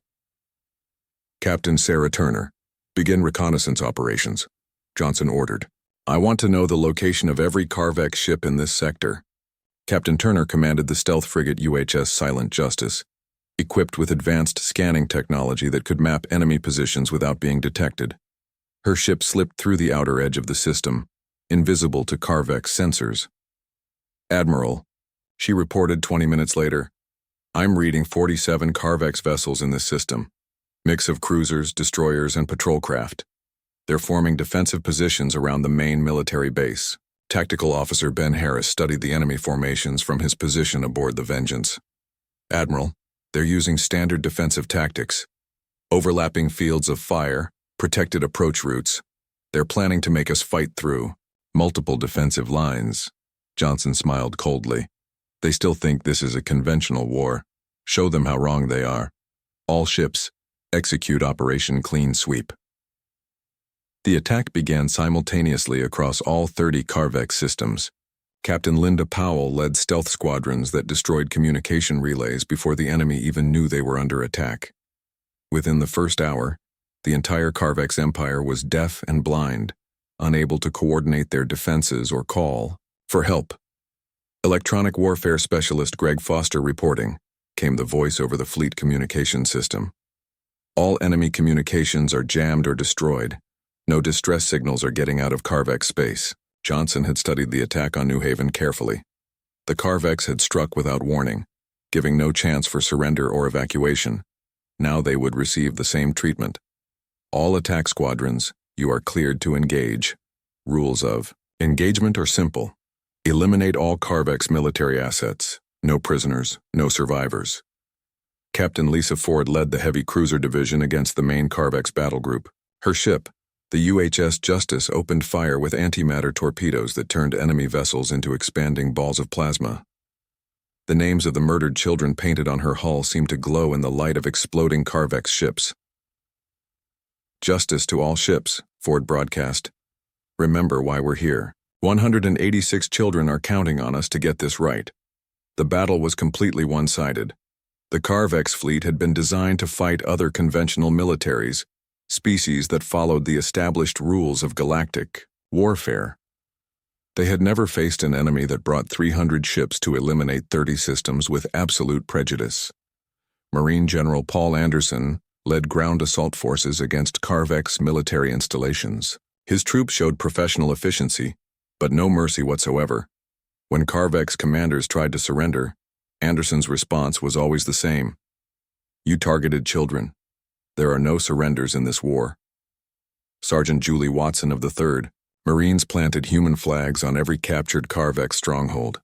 Captain Sarah Turner, begin reconnaissance operations, Johnson ordered. I want to know the location of every Carvex ship in this sector. Captain Turner commanded the stealth frigate UHS Silent Justice, equipped with advanced scanning technology that could map enemy positions without being detected. Her ship slipped through the outer edge of the system, invisible to Carvex sensors. "Admiral," she reported 20 minutes later, "I'm reading 47 Carvex vessels in this system. Mix of cruisers, destroyers, and patrol craft. They're forming defensive positions around the main military base." Tactical Officer Ben Harris studied the enemy formations from his position aboard the Vengeance. "Admiral, they're using standard defensive tactics. Overlapping fields of fire, protected approach routes. They're planning to make us fight through multiple defensive lines." Johnson smiled coldly. "They still think this is a conventional war. Show them how wrong they are. All ships, execute Operation Clean Sweep." The attack began simultaneously across all 30 Carvex systems. Captain Linda Powell led stealth squadrons that destroyed communication relays before the enemy even knew they were under attack. Within the first hour, the entire Carvex empire was deaf and blind, unable to coordinate their defenses or call for help. Electronic warfare specialist Greg Foster reporting, came the voice over the fleet communication system. "All enemy communications are jammed or destroyed. No distress signals are getting out of Carvex space." Johnson had studied the attack on New Haven carefully. The Carvex had struck without warning, giving no chance for surrender or evacuation. Now they would receive the same treatment. "All attack squadrons, you are cleared to engage." Rules of engagement are simple. Eliminate all Carvex military assets. No prisoners, no survivors. Captain Lisa Ford led the heavy cruiser division against the main Carvex battle group. Her ship, the UHS Justice, opened fire with antimatter torpedoes that turned enemy vessels into expanding balls of plasma. The names of the murdered children painted on her hull seemed to glow in the light of exploding Carvex ships. "Justice to all ships," Ford broadcast. "Remember why we're here. 186 children are counting on us to get this right." The battle was completely one-sided. The Carvex fleet had been designed to fight other conventional militaries, species that followed the established rules of galactic warfare. They had never faced an enemy that brought 300 ships to eliminate 30 systems with absolute prejudice. Marine General Paul Anderson led ground assault forces against Carvex military installations. His troops showed professional efficiency, but no mercy whatsoever. When Carvex commanders tried to surrender, Anderson's response was always the same. "You targeted children. There are no surrenders in this war." Sergeant Julie Watson of the 3rd, Marines planted human flags on every captured Carvex stronghold.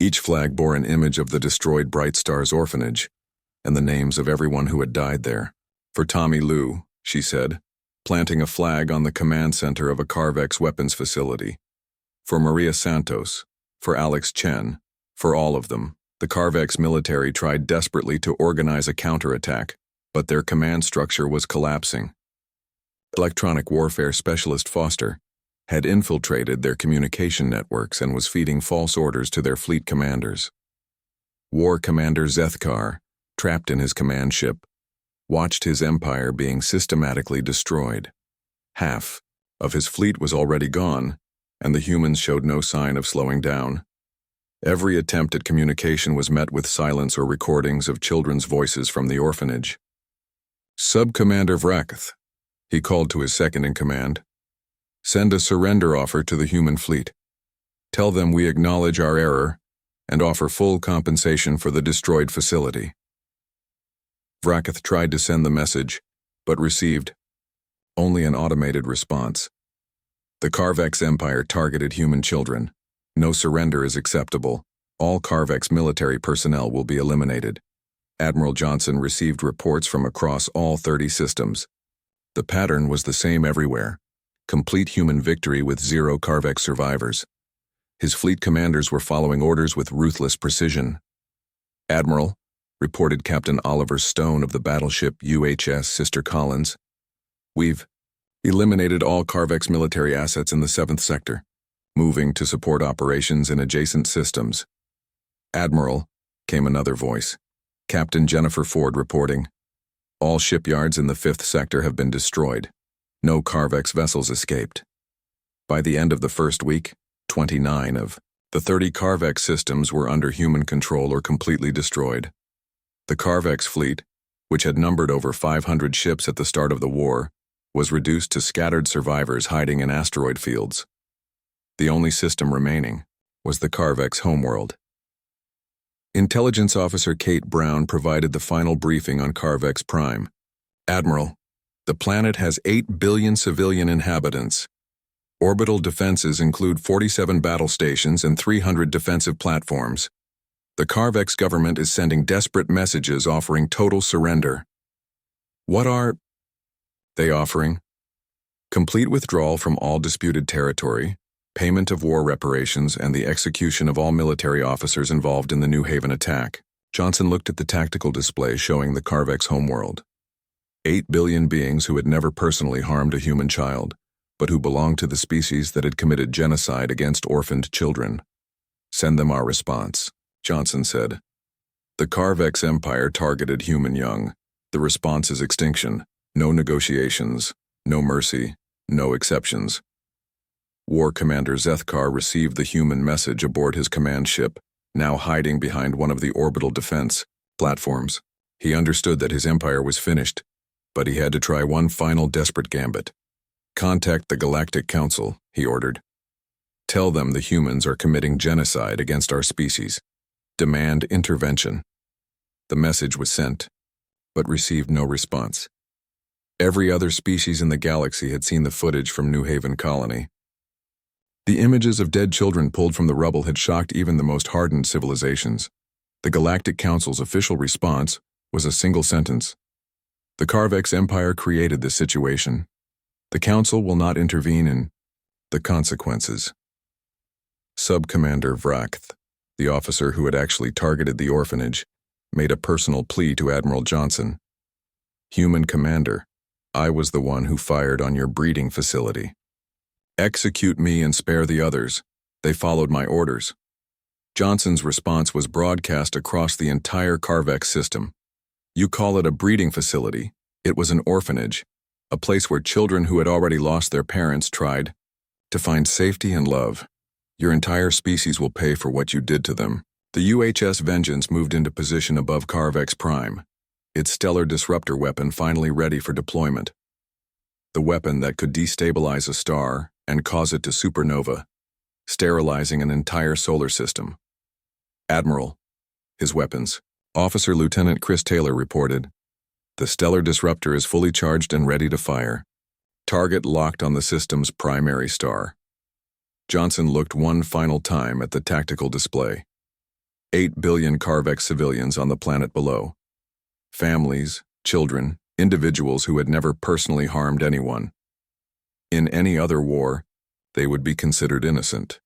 Each flag bore an image of the destroyed Bright Stars orphanage and the names of everyone who had died there. "For Tommy Lou," she said, planting a flag on the command center of a Carvex weapons facility. "For Maria Santos, for Alex Chen, for all of them." The Carvex military tried desperately to organize a counterattack, but their command structure was collapsing. Electronic warfare specialist Foster had infiltrated their communication networks and was feeding false orders to their fleet commanders. War Commander Zethkar, trapped in his command ship, watched his empire being systematically destroyed. Half of his fleet was already gone, and the humans showed no sign of slowing down. Every attempt at communication was met with silence or recordings of children's voices from the orphanage. "Sub-Commander Vracath," he called to his second-in-command, "send a surrender offer to the human fleet. Tell them we acknowledge our error and offer full compensation for the destroyed facility." Vracath tried to send the message, but received only an automated response. "The Carvex Empire targeted human children. No surrender is acceptable. All Carvex military personnel will be eliminated." Admiral Johnson received reports from across all 30 systems. The pattern was the same everywhere. Complete human victory with 0 Carvex survivors. His fleet commanders were following orders with ruthless precision. "Admiral," reported Captain Oliver Stone of the battleship UHS Sister Collins, "we've eliminated all Carvex military assets in the 7th sector, moving to support operations in adjacent systems." "Admiral," came another voice. Captain Jennifer Ford reporting, "All shipyards in the 5th sector have been destroyed. No Carvex vessels escaped." By the end of the first week, 29 of The 30 Carvex systems were under human control or completely destroyed. The Carvex fleet, which had numbered over 500 ships at the start of the war, was reduced to scattered survivors hiding in asteroid fields. The only system remaining was the Carvex homeworld. Intelligence Officer Kate Brown provided the final briefing on Carvex Prime. Admiral, the planet has 8 billion civilian inhabitants. Orbital defenses include 47 battle stations and 300 defensive platforms. The Carvex government is sending desperate messages offering total surrender. What are they offering? Complete withdrawal from all disputed territory, payment of war reparations, and the execution of all military officers involved in the New Haven attack. Johnson looked at the tactical display showing the Carvex homeworld. 8 billion beings who had never personally harmed a human child, but who belonged to the species that had committed genocide against orphaned children. Send them our response, Johnson said. The Carvex Empire targeted human young. The response is extinction. No negotiations, no mercy, no exceptions. War Commander Zethkar received the human message aboard his command ship, now hiding behind one of the orbital defense platforms. He understood that his empire was finished, but he had to try one final desperate gambit. Contact the Galactic Council, he ordered. Tell them the humans are committing genocide against our species. Demand intervention. The message was sent, but received no response. Every other species in the galaxy had seen the footage from New Haven Colony. The images of dead children pulled from the rubble had shocked even the most hardened civilizations. The Galactic Council's official response was a single sentence. The Carvex Empire created this situation. The Council will not intervene in the consequences. Sub-Commander Vracht, the officer who had actually targeted the orphanage, made a personal plea to Admiral Johnson. Human Commander, I was the one who fired on your breeding facility. Execute me and spare the others. They followed my orders. Johnson's response was broadcast across the entire Carvex system. You call it a breeding facility. It was an orphanage, a place where children who had already lost their parents tried to find safety and love. Your entire species will pay for what you did to them. The UHS Vengeance moved into position above Carvex Prime, its stellar disruptor weapon finally ready for deployment. The weapon that could destabilize a star and cause it to supernova, sterilizing an entire solar system. Admiral, his weapons. Officer Lieutenant Chris Taylor reported. The stellar disruptor is fully charged and ready to fire. Target locked on the system's primary star. Johnson looked one final time at the tactical display. 8 billion Carvex civilians on the planet below. Families, children, individuals who had never personally harmed anyone. In any other war, they would be considered innocent,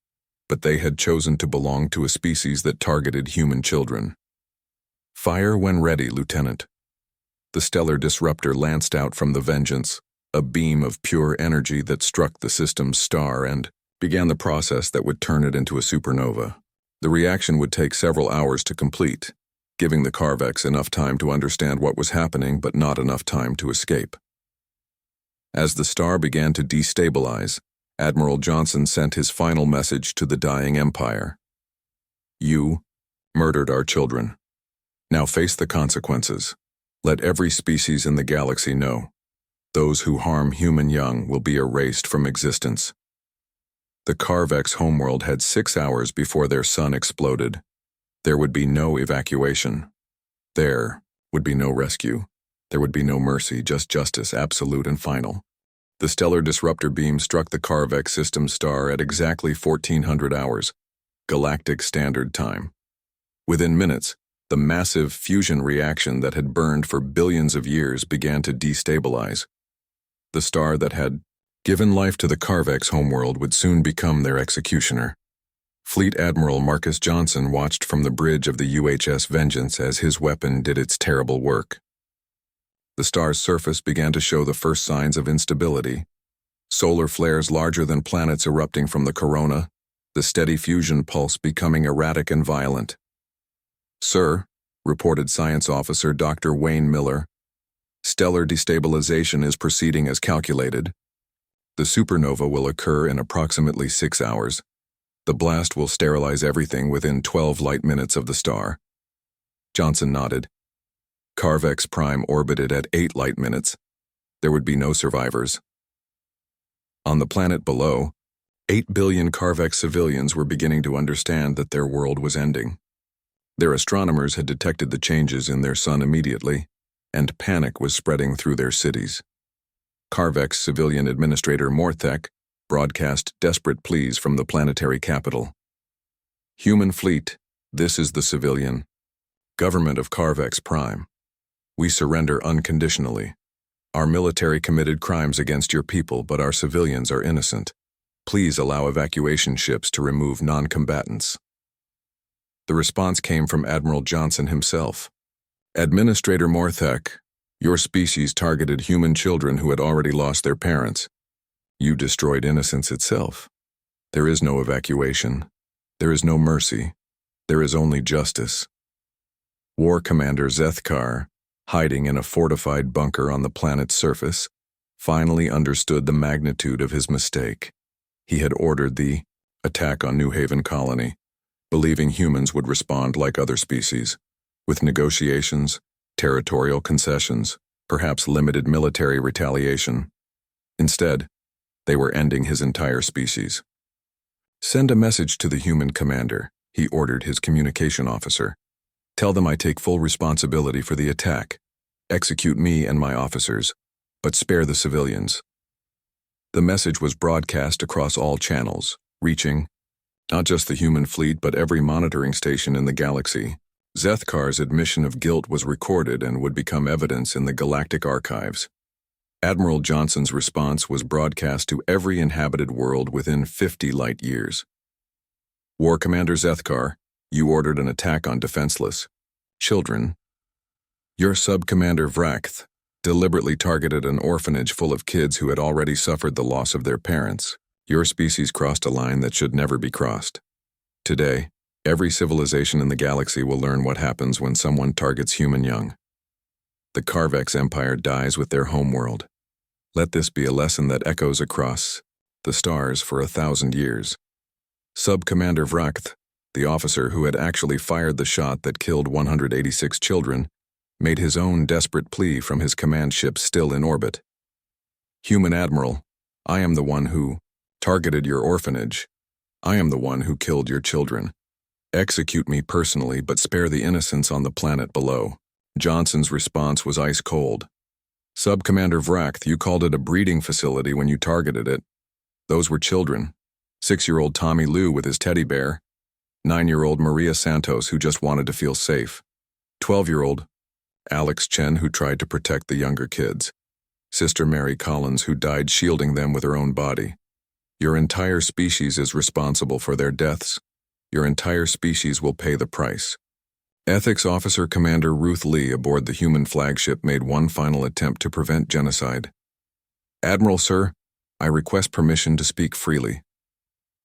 but they had chosen to belong to a species that targeted human children. Fire when ready, Lieutenant. The stellar disruptor lanced out from the Vengeance, a beam of pure energy that struck the system's star and began the process that would turn it into a supernova. The reaction would take several hours to complete, giving the Carvex enough time to understand what was happening but not enough time to escape. As the star began to destabilize, Admiral Johnson sent his final message to the dying empire. You murdered our children. Now face the consequences. Let every species in the galaxy know. Those who harm human young will be erased from existence. The Carvex homeworld had 6 hours before their sun exploded. There would be no evacuation. There would be no rescue. There would be no mercy, just justice, absolute and final. The stellar disruptor beam struck the Carvex system star at exactly 1400 hours, Galactic Standard Time. Within minutes, the massive fusion reaction that had burned for billions of years began to destabilize. The star that had given life to the Carvex homeworld would soon become their executioner. Fleet Admiral Marcus Johnson watched from the bridge of the UHS Vengeance as his weapon did its terrible work. The star's surface began to show the first signs of instability. Solar flares larger than planets erupting from the corona, the steady fusion pulse becoming erratic and violent. Sir, reported Science Officer Dr. Wayne Miller, stellar destabilization is proceeding as calculated. The supernova will occur in approximately 6 hours. The blast will sterilize everything within 12 light minutes of the star. Johnson nodded. Carvex Prime orbited at 8 light minutes. There would be no survivors. On the planet below, 8 billion Carvex civilians were beginning to understand that their world was ending. Their astronomers had detected the changes in their sun immediately, and panic was spreading through their cities. Carvex civilian administrator Morthek broadcast desperate pleas from the planetary capital. Human fleet, this is the civilian. Government of Carvex Prime. We surrender unconditionally. Our military committed crimes against your people, but our civilians are innocent. Please allow evacuation ships to remove non-combatants. The response came from Admiral Johnson himself. Administrator Morthek, your species targeted human children who had already lost their parents. You destroyed innocence itself. There is no evacuation. There is no mercy. There is only justice. War Commander Zethkar, hiding in a fortified bunker on the planet's surface, finally understood the magnitude of his mistake. He had ordered the attack on New Haven Colony, believing humans would respond like other species, with negotiations, territorial concessions, perhaps limited military retaliation. Instead, they were ending his entire species. Send a message to the human commander, he ordered his communication officer. Tell them I take full responsibility for the attack. Execute me and my officers, but spare the civilians. The message was broadcast across all channels, reaching not just the human fleet but every monitoring station in the galaxy. Zethkar's admission of guilt was recorded and would become evidence in the galactic archives. Admiral Johnson's response was broadcast to every inhabited world within 50 light years. War Commander Zethkar, you ordered an attack on defenseless children. Your sub-commander Vrakhth deliberately targeted an orphanage full of kids who had already suffered the loss of their parents. Your species crossed a line that should never be crossed. Today, every civilization in the galaxy will learn what happens when someone targets human young. The Carvex Empire dies with their homeworld. Let this be a lesson that echoes across the stars for 1,000 years. Sub-Commander Vrakhth, the officer who had actually fired the shot that killed 186 children, made his own desperate plea from his command ship still in orbit. Human Admiral, I am the one who targeted your orphanage. I am the one who killed your children. Execute me personally, but spare the innocents on the planet below. Johnson's response was ice cold. Sub-Commander Vrakhth, you called it a breeding facility when you targeted it. Those were children. 6-year-old Tommy Lou with his teddy bear. 9-year-old Maria Santos who just wanted to feel safe. 12-year-old Alex Chen who tried to protect the younger kids. Sister Mary Collins who died shielding them with her own body. Your entire species is responsible for their deaths. Your entire species will pay the price. Ethics Officer Commander Ruth Lee aboard the human flagship made one final attempt to prevent genocide. Admiral, sir, I request permission to speak freely.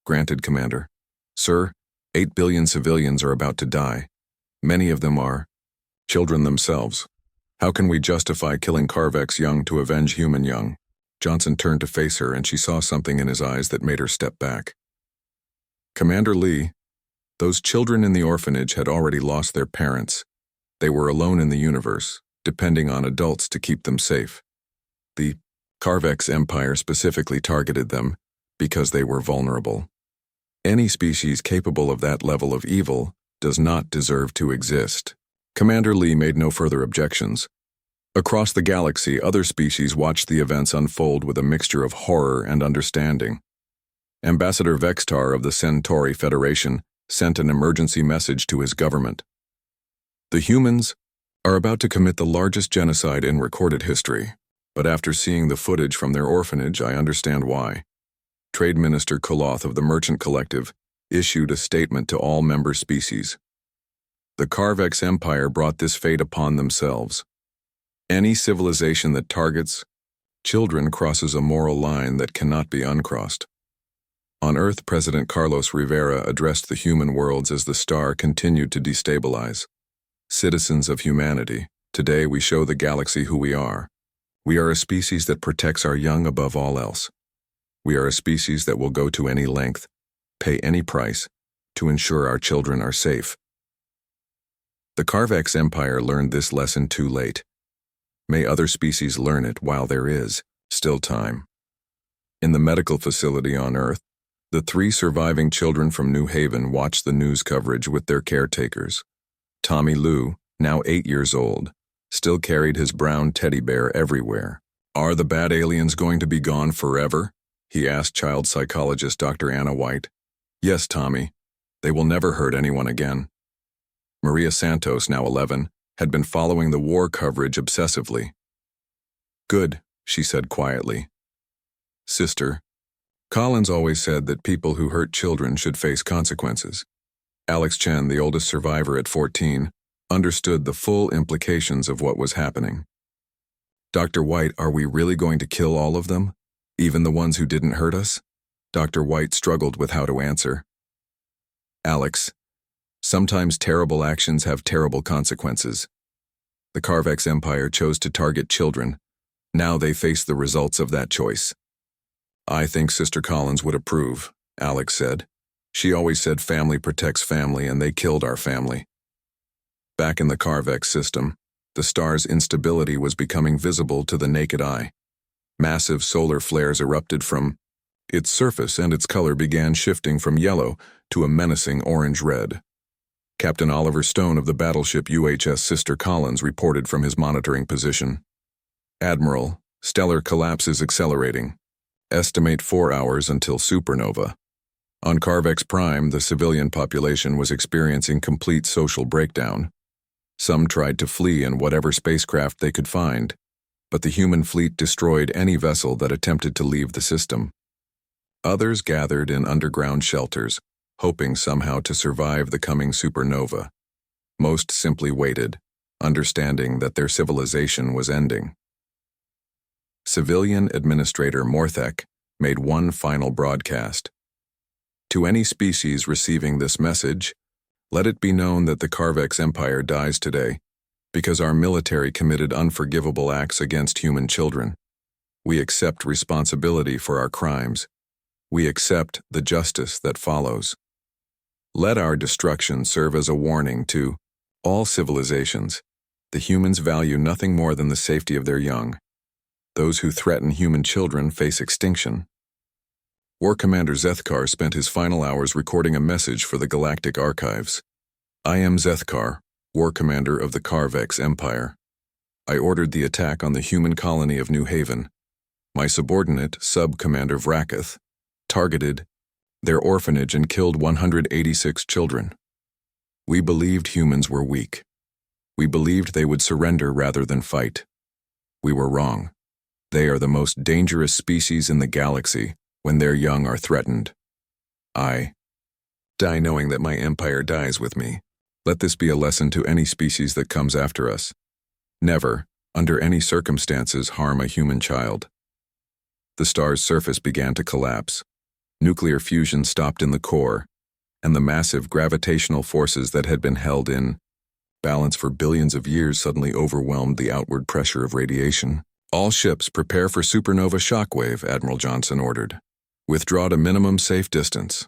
Granted, Commander. Sir, 8 billion civilians are about to die. Many of them are children themselves. How can we justify killing Carvex young to avenge human young? Johnson turned to face her and she saw something in his eyes that made her step back. Commander Lee, those children in the orphanage had already lost their parents. They were alone in the universe, depending on adults to keep them safe. The Carvex Empire specifically targeted them because they were vulnerable. Any species capable of that level of evil does not deserve to exist. Commander Lee made no further objections. Across the galaxy, other species watched the events unfold with a mixture of horror and understanding. Ambassador Vextar of the Centauri Federation sent an emergency message to his government. The humans are about to commit the largest genocide in recorded history, but after seeing the footage from their orphanage, I understand why. Trade Minister Koloth of the Merchant Collective issued a statement to all member species. The Carvex Empire brought this fate upon themselves. Any civilization that targets children crosses a moral line that cannot be uncrossed. On Earth, President Carlos Rivera addressed the human worlds as the star continued to destabilize. Citizens of humanity, today we show the galaxy who we are. We are a species that protects our young above all else. We are a species that will go to any length, pay any price to ensure our children are safe. The Carvex Empire learned this lesson too late. May other species learn it while there is still time. In the medical facility on Earth, the 3 surviving children from New Haven watched the news coverage with their caretakers. Tommy Lou, now 8 years old, still carried his brown teddy bear everywhere. "Are the bad aliens going to be gone forever?" he asked child psychologist Dr. Anna White. "Yes, Tommy. They will never hurt anyone again." Maria Santos, now 11, had been following the war coverage obsessively. "Good," she said quietly. "Sister, Collins always said that people who hurt children should face consequences." Alex Chen, the oldest survivor at 14, understood the full implications of what was happening. "Dr. White, are we really going to kill all of them? Even the ones who didn't hurt us?" Dr. White struggled with how to answer. "Alex, sometimes terrible actions have terrible consequences. The Carvex Empire chose to target children. Now they face the results of that choice." "I think Sister Collins would approve," Alex said. "She always said family protects family, and they killed our family." Back in the Carvex system, the star's instability was becoming visible to the naked eye. Massive solar flares erupted from its surface, and its color began shifting from yellow to a menacing orange-red. Captain Oliver Stone of the battleship UHS Sister Collins reported from his monitoring position. "Admiral, stellar collapse is accelerating. Estimate 4 hours until supernova." On Carvex Prime, the civilian population was experiencing complete social breakdown. Some tried to flee in whatever spacecraft they could find, but the human fleet destroyed any vessel that attempted to leave the system. Others gathered in underground shelters, hoping somehow to survive the coming supernova. Most simply waited, understanding that their civilization was ending. Civilian Administrator Morthek made one final broadcast. "To any species receiving this message, let it be known that the Carvex Empire dies today because our military committed unforgivable acts against human children. We accept responsibility for our crimes. We accept the justice that follows. Let our destruction serve as a warning to all civilizations. The humans value nothing more than the safety of their young. Those who threaten human children face extinction." War Commander Zethkar spent his final hours recording a message for the Galactic Archives. "I am Zethkar, War Commander of the Carvex Empire. I ordered the attack on the human colony of New Haven. My subordinate, Sub-Commander Vrakoth, targeted their orphanage and killed 186 children. We believed humans were weak. We believed they would surrender rather than fight. We were wrong. They are the most dangerous species in the galaxy when their young are threatened. I die knowing that my empire dies with me. Let this be a lesson to any species that comes after us. Never, under any circumstances, harm a human child." The star's surface began to collapse. Nuclear fusion stopped in the core, and the massive gravitational forces that had been held in balance for billions of years suddenly overwhelmed the outward pressure of radiation. "All ships prepare for supernova shockwave," Admiral Johnson ordered. "Withdraw to minimum safe distance."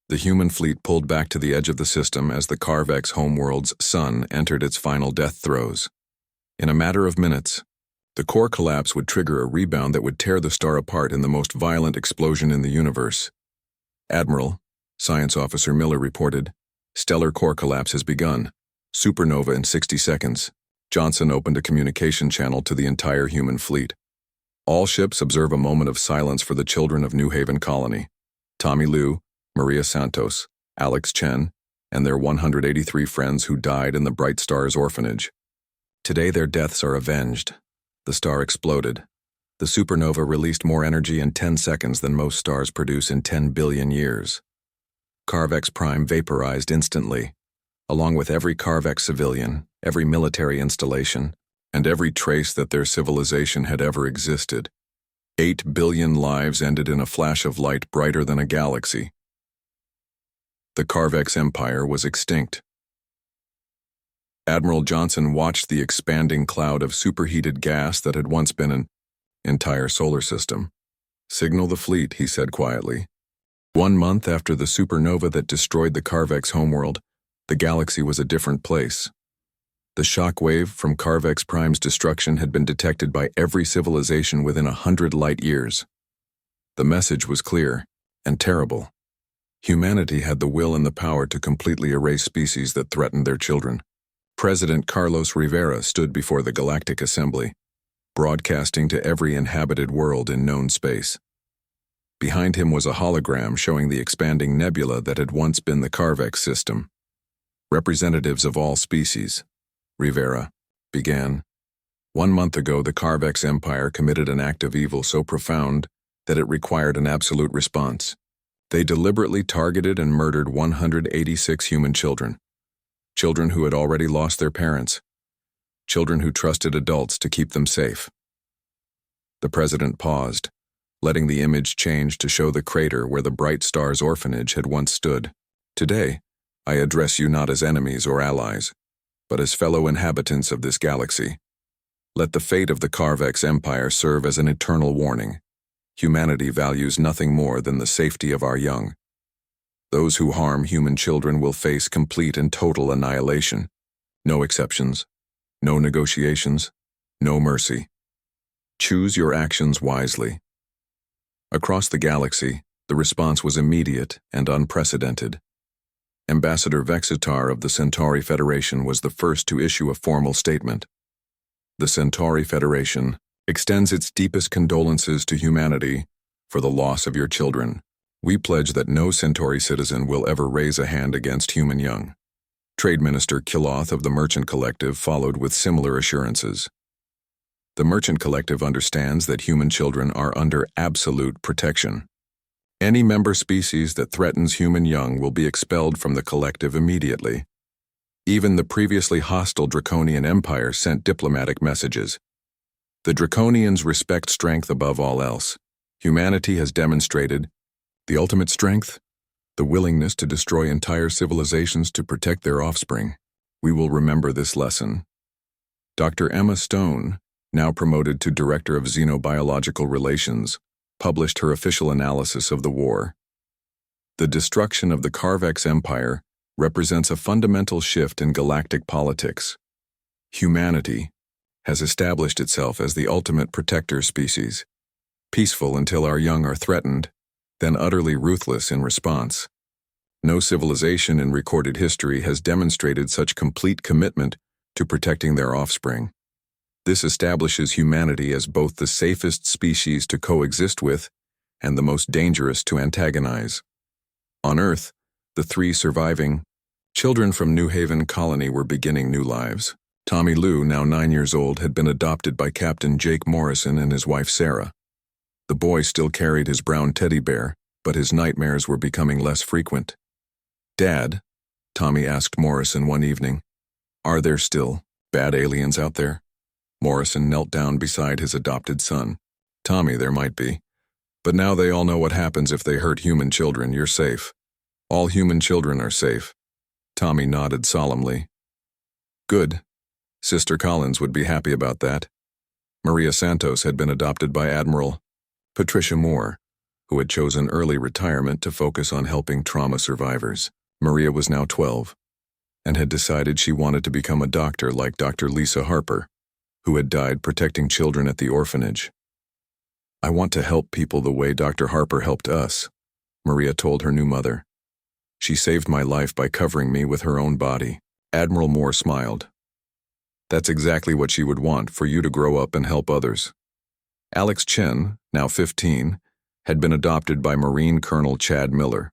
The human fleet pulled back to the edge of the system as the Carvex homeworld's sun entered its final death throes. In a matter of minutes, the core collapse would trigger a rebound that would tear the star apart in the most violent explosion in the universe. "Admiral," Science Officer Miller reported, "stellar core collapse has begun. Supernova in 60 seconds. Johnson opened a communication channel to the entire human fleet. "All ships observe a moment of silence for the children of New Haven Colony. Tommy Lou, Maria Santos, Alex Chen, and their 183 friends who died in the Bright Stars orphanage. Today their deaths are avenged." The star exploded. The supernova released more energy in 10 seconds than most stars produce in 10 billion years. Carvex Prime vaporized instantly, along with every Carvex civilian, every military installation, and every trace that their civilization had ever existed. 8 billion lives ended in a flash of light brighter than a galaxy. The Carvex Empire was extinct. Admiral Johnson watched the expanding cloud of superheated gas that had once been an entire solar system. "Signal the fleet," he said quietly. 1 month after the supernova that destroyed the Carvex homeworld, the galaxy was a different place. The shockwave from Carvex Prime's destruction had been detected by every civilization within 100 light years. The message was clear and terrible. Humanity had the will and the power to completely erase species that threatened their children. President Carlos Rivera stood before the Galactic Assembly, broadcasting to every inhabited world in known space. Behind him was a hologram showing the expanding nebula that had once been the Carvex system. Representatives of all species, Rivera began. 1 month ago, the Carvex Empire committed an act of evil so profound that it required an absolute response. They deliberately targeted and murdered 186 human children. Children who had already lost their parents. Children who trusted adults to keep them safe. The president paused, letting the image change to show the crater where the Bright Stars Orphanage had once stood. Today, I address you not as enemies or allies, but as fellow inhabitants of this galaxy. Let the fate of the Carvex Empire serve as an eternal warning. Humanity values nothing more than the safety of our young. Those who harm human children will face complete and total annihilation. No exceptions, no negotiations, no mercy. Choose your actions wisely. Across the galaxy, the response was immediate and unprecedented. Ambassador Vexitar of the Centauri Federation was the first to issue a formal statement. The Centauri Federation extends its deepest condolences to humanity for the loss of your children. We pledge that no Centauri citizen will ever raise a hand against human young. Trade Minister Kiloth of the Merchant Collective followed with similar assurances. The Merchant Collective understands that human children are under absolute protection. Any member species that threatens human young will be expelled from the collective immediately. Even the previously hostile Draconian Empire sent diplomatic messages. The Draconians respect strength above all else. Humanity has demonstrated the ultimate strength, the willingness to destroy entire civilizations to protect their offspring. We will remember this lesson. Dr. Emma Stone, now promoted to Director of Xenobiological Relations, published her official analysis of the war. The destruction of the Carvex Empire represents a fundamental shift in galactic politics. Humanity has established itself as the ultimate protector species, peaceful until our young are threatened, then utterly ruthless in response. No civilization in recorded history has demonstrated such complete commitment to protecting their offspring. This establishes humanity as both the safest species to coexist with and the most dangerous to antagonize. On Earth, the 3 surviving children from New Haven Colony were beginning new lives. Tommy Lou, now 9 years old, had been adopted by Captain Jake Morrison and his wife Sarah. The boy still carried his brown teddy bear, but his nightmares were becoming less frequent. "Dad," Tommy asked Morrison one evening, "are there still bad aliens out there?" Morrison knelt down beside his adopted son. "Tommy, there might be. But now they all know what happens if they hurt human children. You're safe. All human children are safe." Tommy nodded solemnly. "Good. Sister Collins would be happy about that." Maria Santos had been adopted by Admiral Patricia Moore, who had chosen early retirement to focus on helping trauma survivors. Maria was now 12, and had decided she wanted to become a doctor like Dr. Lisa Harper, who had died protecting children at the orphanage. "I want to help people the way Dr. Harper helped us," Maria told her new mother. "She saved my life by covering me with her own body." Admiral Moore smiled. "That's exactly what she would want, for you to grow up and help others." Alex Chen, now 15, had been adopted by Marine Colonel Chad Miller.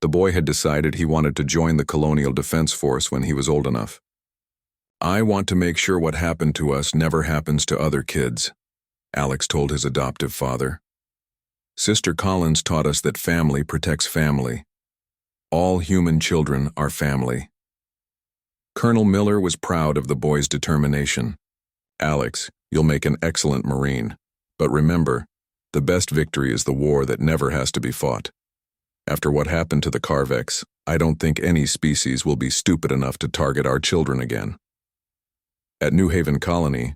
The boy had decided he wanted to join the Colonial Defense Force when he was old enough. "I want to make sure what happened to us never happens to other kids," Alex told his adoptive father. "Sister Collins taught us that family protects family. All human children are family." Colonel Miller was proud of the boy's determination. "Alex, you'll make an excellent Marine. But remember, the best victory is the war that never has to be fought. After what happened to the Carvex, I don't think any species will be stupid enough to target our children again." At New Haven Colony,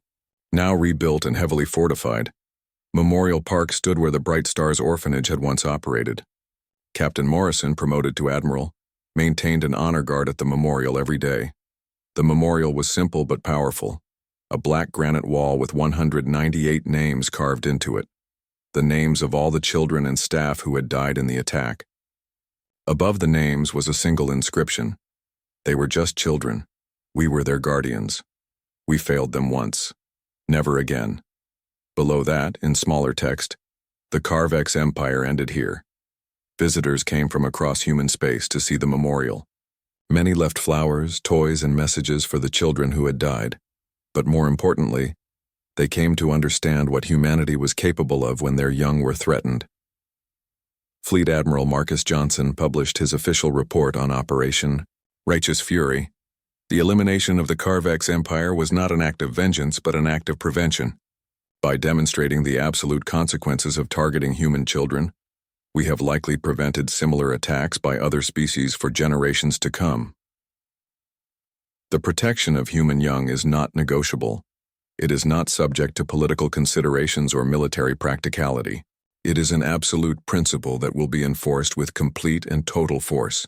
now rebuilt and heavily fortified, Memorial Park stood where the Bright Stars Orphanage had once operated. Captain Morrison, promoted to admiral, maintained an honor guard at the memorial every day. The memorial was simple but powerful, a black granite wall with 198 names carved into it, the names of all the children and staff who had died in the attack. Above the names was a single inscription. They were just children. We were their guardians. We failed them once. Never again. Below that, in smaller text, the Carvex Empire ended here. Visitors came from across human space to see the memorial. Many left flowers, toys, and messages for the children who had died. But more importantly, they came to understand what humanity was capable of when their young were threatened. Fleet Admiral Marcus Johnson published his official report on Operation Righteous Fury. The elimination of the Carvex Empire was not an act of vengeance, but an act of prevention. By demonstrating the absolute consequences of targeting human children, we have likely prevented similar attacks by other species for generations to come. The protection of human young is not negotiable. It is not subject to political considerations or military practicality. It is an absolute principle that will be enforced with complete and total force.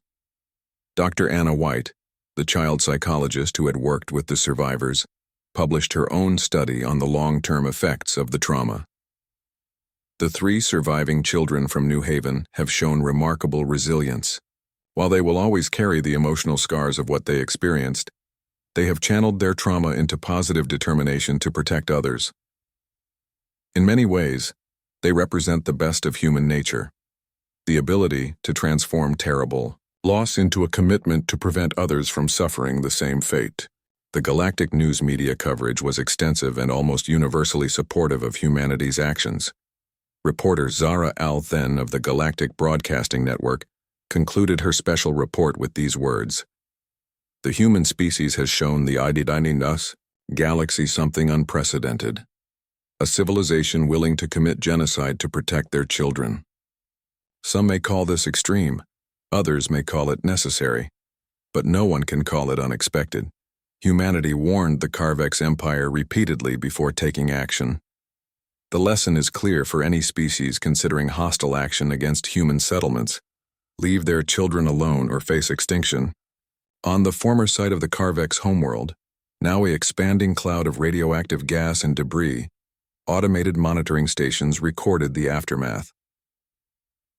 Dr. Anna White, the child psychologist who had worked with the survivors, published her own study on the long-term effects of the trauma. The 3 surviving children from New Haven have shown remarkable resilience. While they will always carry the emotional scars of what they experienced, they have channeled their trauma into positive determination to protect others. In many ways, they represent the best of human nature, the ability to transform terrible loss into a commitment to prevent others from suffering the same fate. The galactic news media coverage was extensive and almost universally supportive of humanity's actions. Reporter Zara Al-Then of the Galactic Broadcasting Network concluded her special report with these words: "The human species has shown the Ididinus galaxy something unprecedented. A civilization willing to commit genocide to protect their children. Some may call this extreme, others may call it necessary, but no one can call it unexpected. Humanity warned the Carvex Empire repeatedly before taking action. The lesson is clear for any species considering hostile action against human settlements. Leave their children alone or face extinction." On the former site of the Carvex homeworld, now an expanding cloud of radioactive gas and debris, automated monitoring stations recorded the aftermath.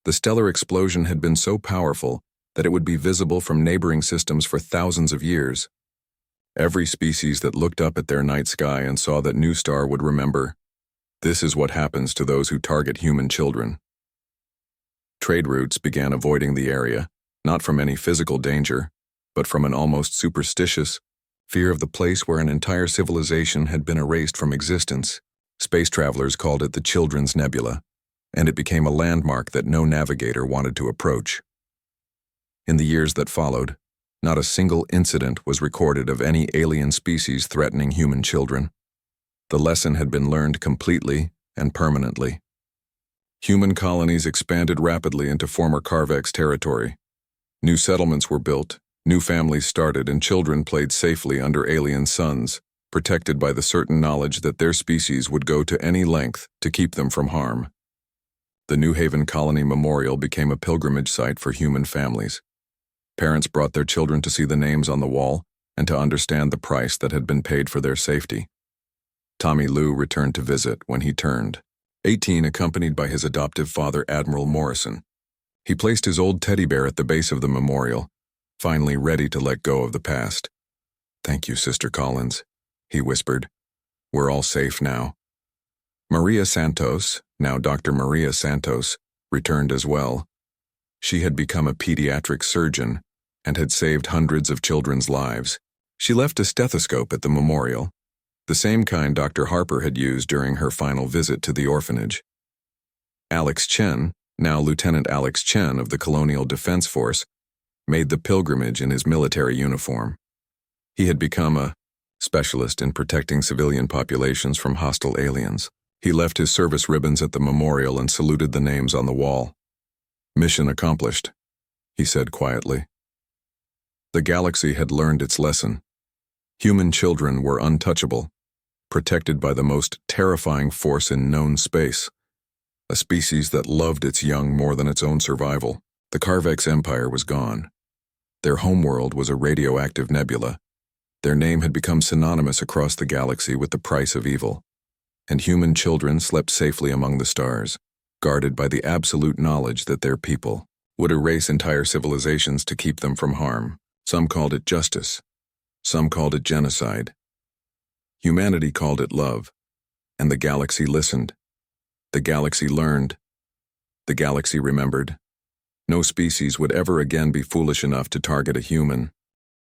The stellar explosion had been so powerful that it would be visible from neighboring systems for thousands of years. Every species that looked up at their night sky and saw that new star would remember, this is what happens to those who target human children. Trade routes began avoiding the area, not from any physical danger, but from an almost superstitious fear of the place where an entire civilization had been erased from existence. Space travelers called it the Children's Nebula, and it became a landmark that no navigator wanted to approach. In the years that followed, not a single incident was recorded of any alien species threatening human children. The lesson had been learned completely and permanently. Human colonies expanded rapidly into former Carvex territory. New settlements were built, new families started, and children played safely under alien suns, protected by the certain knowledge that their species would go to any length to keep them from harm. The New Haven Colony Memorial became a pilgrimage site for human families. Parents brought their children to see the names on the wall and to understand the price that had been paid for their safety. Tommy Lou returned to visit when he turned 18, accompanied by his adoptive father, Admiral Morrison. He placed his old teddy bear at the base of the memorial, finally ready to let go of the past. "Thank you, Sister Collins," he whispered. "We're all safe now." Maria Santos, now Dr. Maria Santos, returned as well. She had become a pediatric surgeon and had saved hundreds of children's lives. She left a stethoscope at the memorial, the same kind Dr. Harper had used during her final visit to the orphanage. Alex Chen, now Lieutenant Alex Chen of the Colonial Defense Force, made the pilgrimage in his military uniform. He had become a specialist in protecting civilian populations from hostile aliens. He left his service ribbons at the memorial and saluted the names on the wall. "Mission accomplished," he said quietly. The galaxy had learned its lesson. Human children were untouchable, protected by the most terrifying force in known space, a species that loved its young more than its own survival. The Carvex Empire was gone. Their homeworld was a radioactive nebula. Their name had become synonymous across the galaxy with the price of evil. And human children slept safely among the stars, guarded by the absolute knowledge that their people would erase entire civilizations to keep them from harm. Some called it justice. Some called it genocide. Humanity called it love. And the galaxy listened. The galaxy learned. The galaxy remembered. No species would ever again be foolish enough to target a human.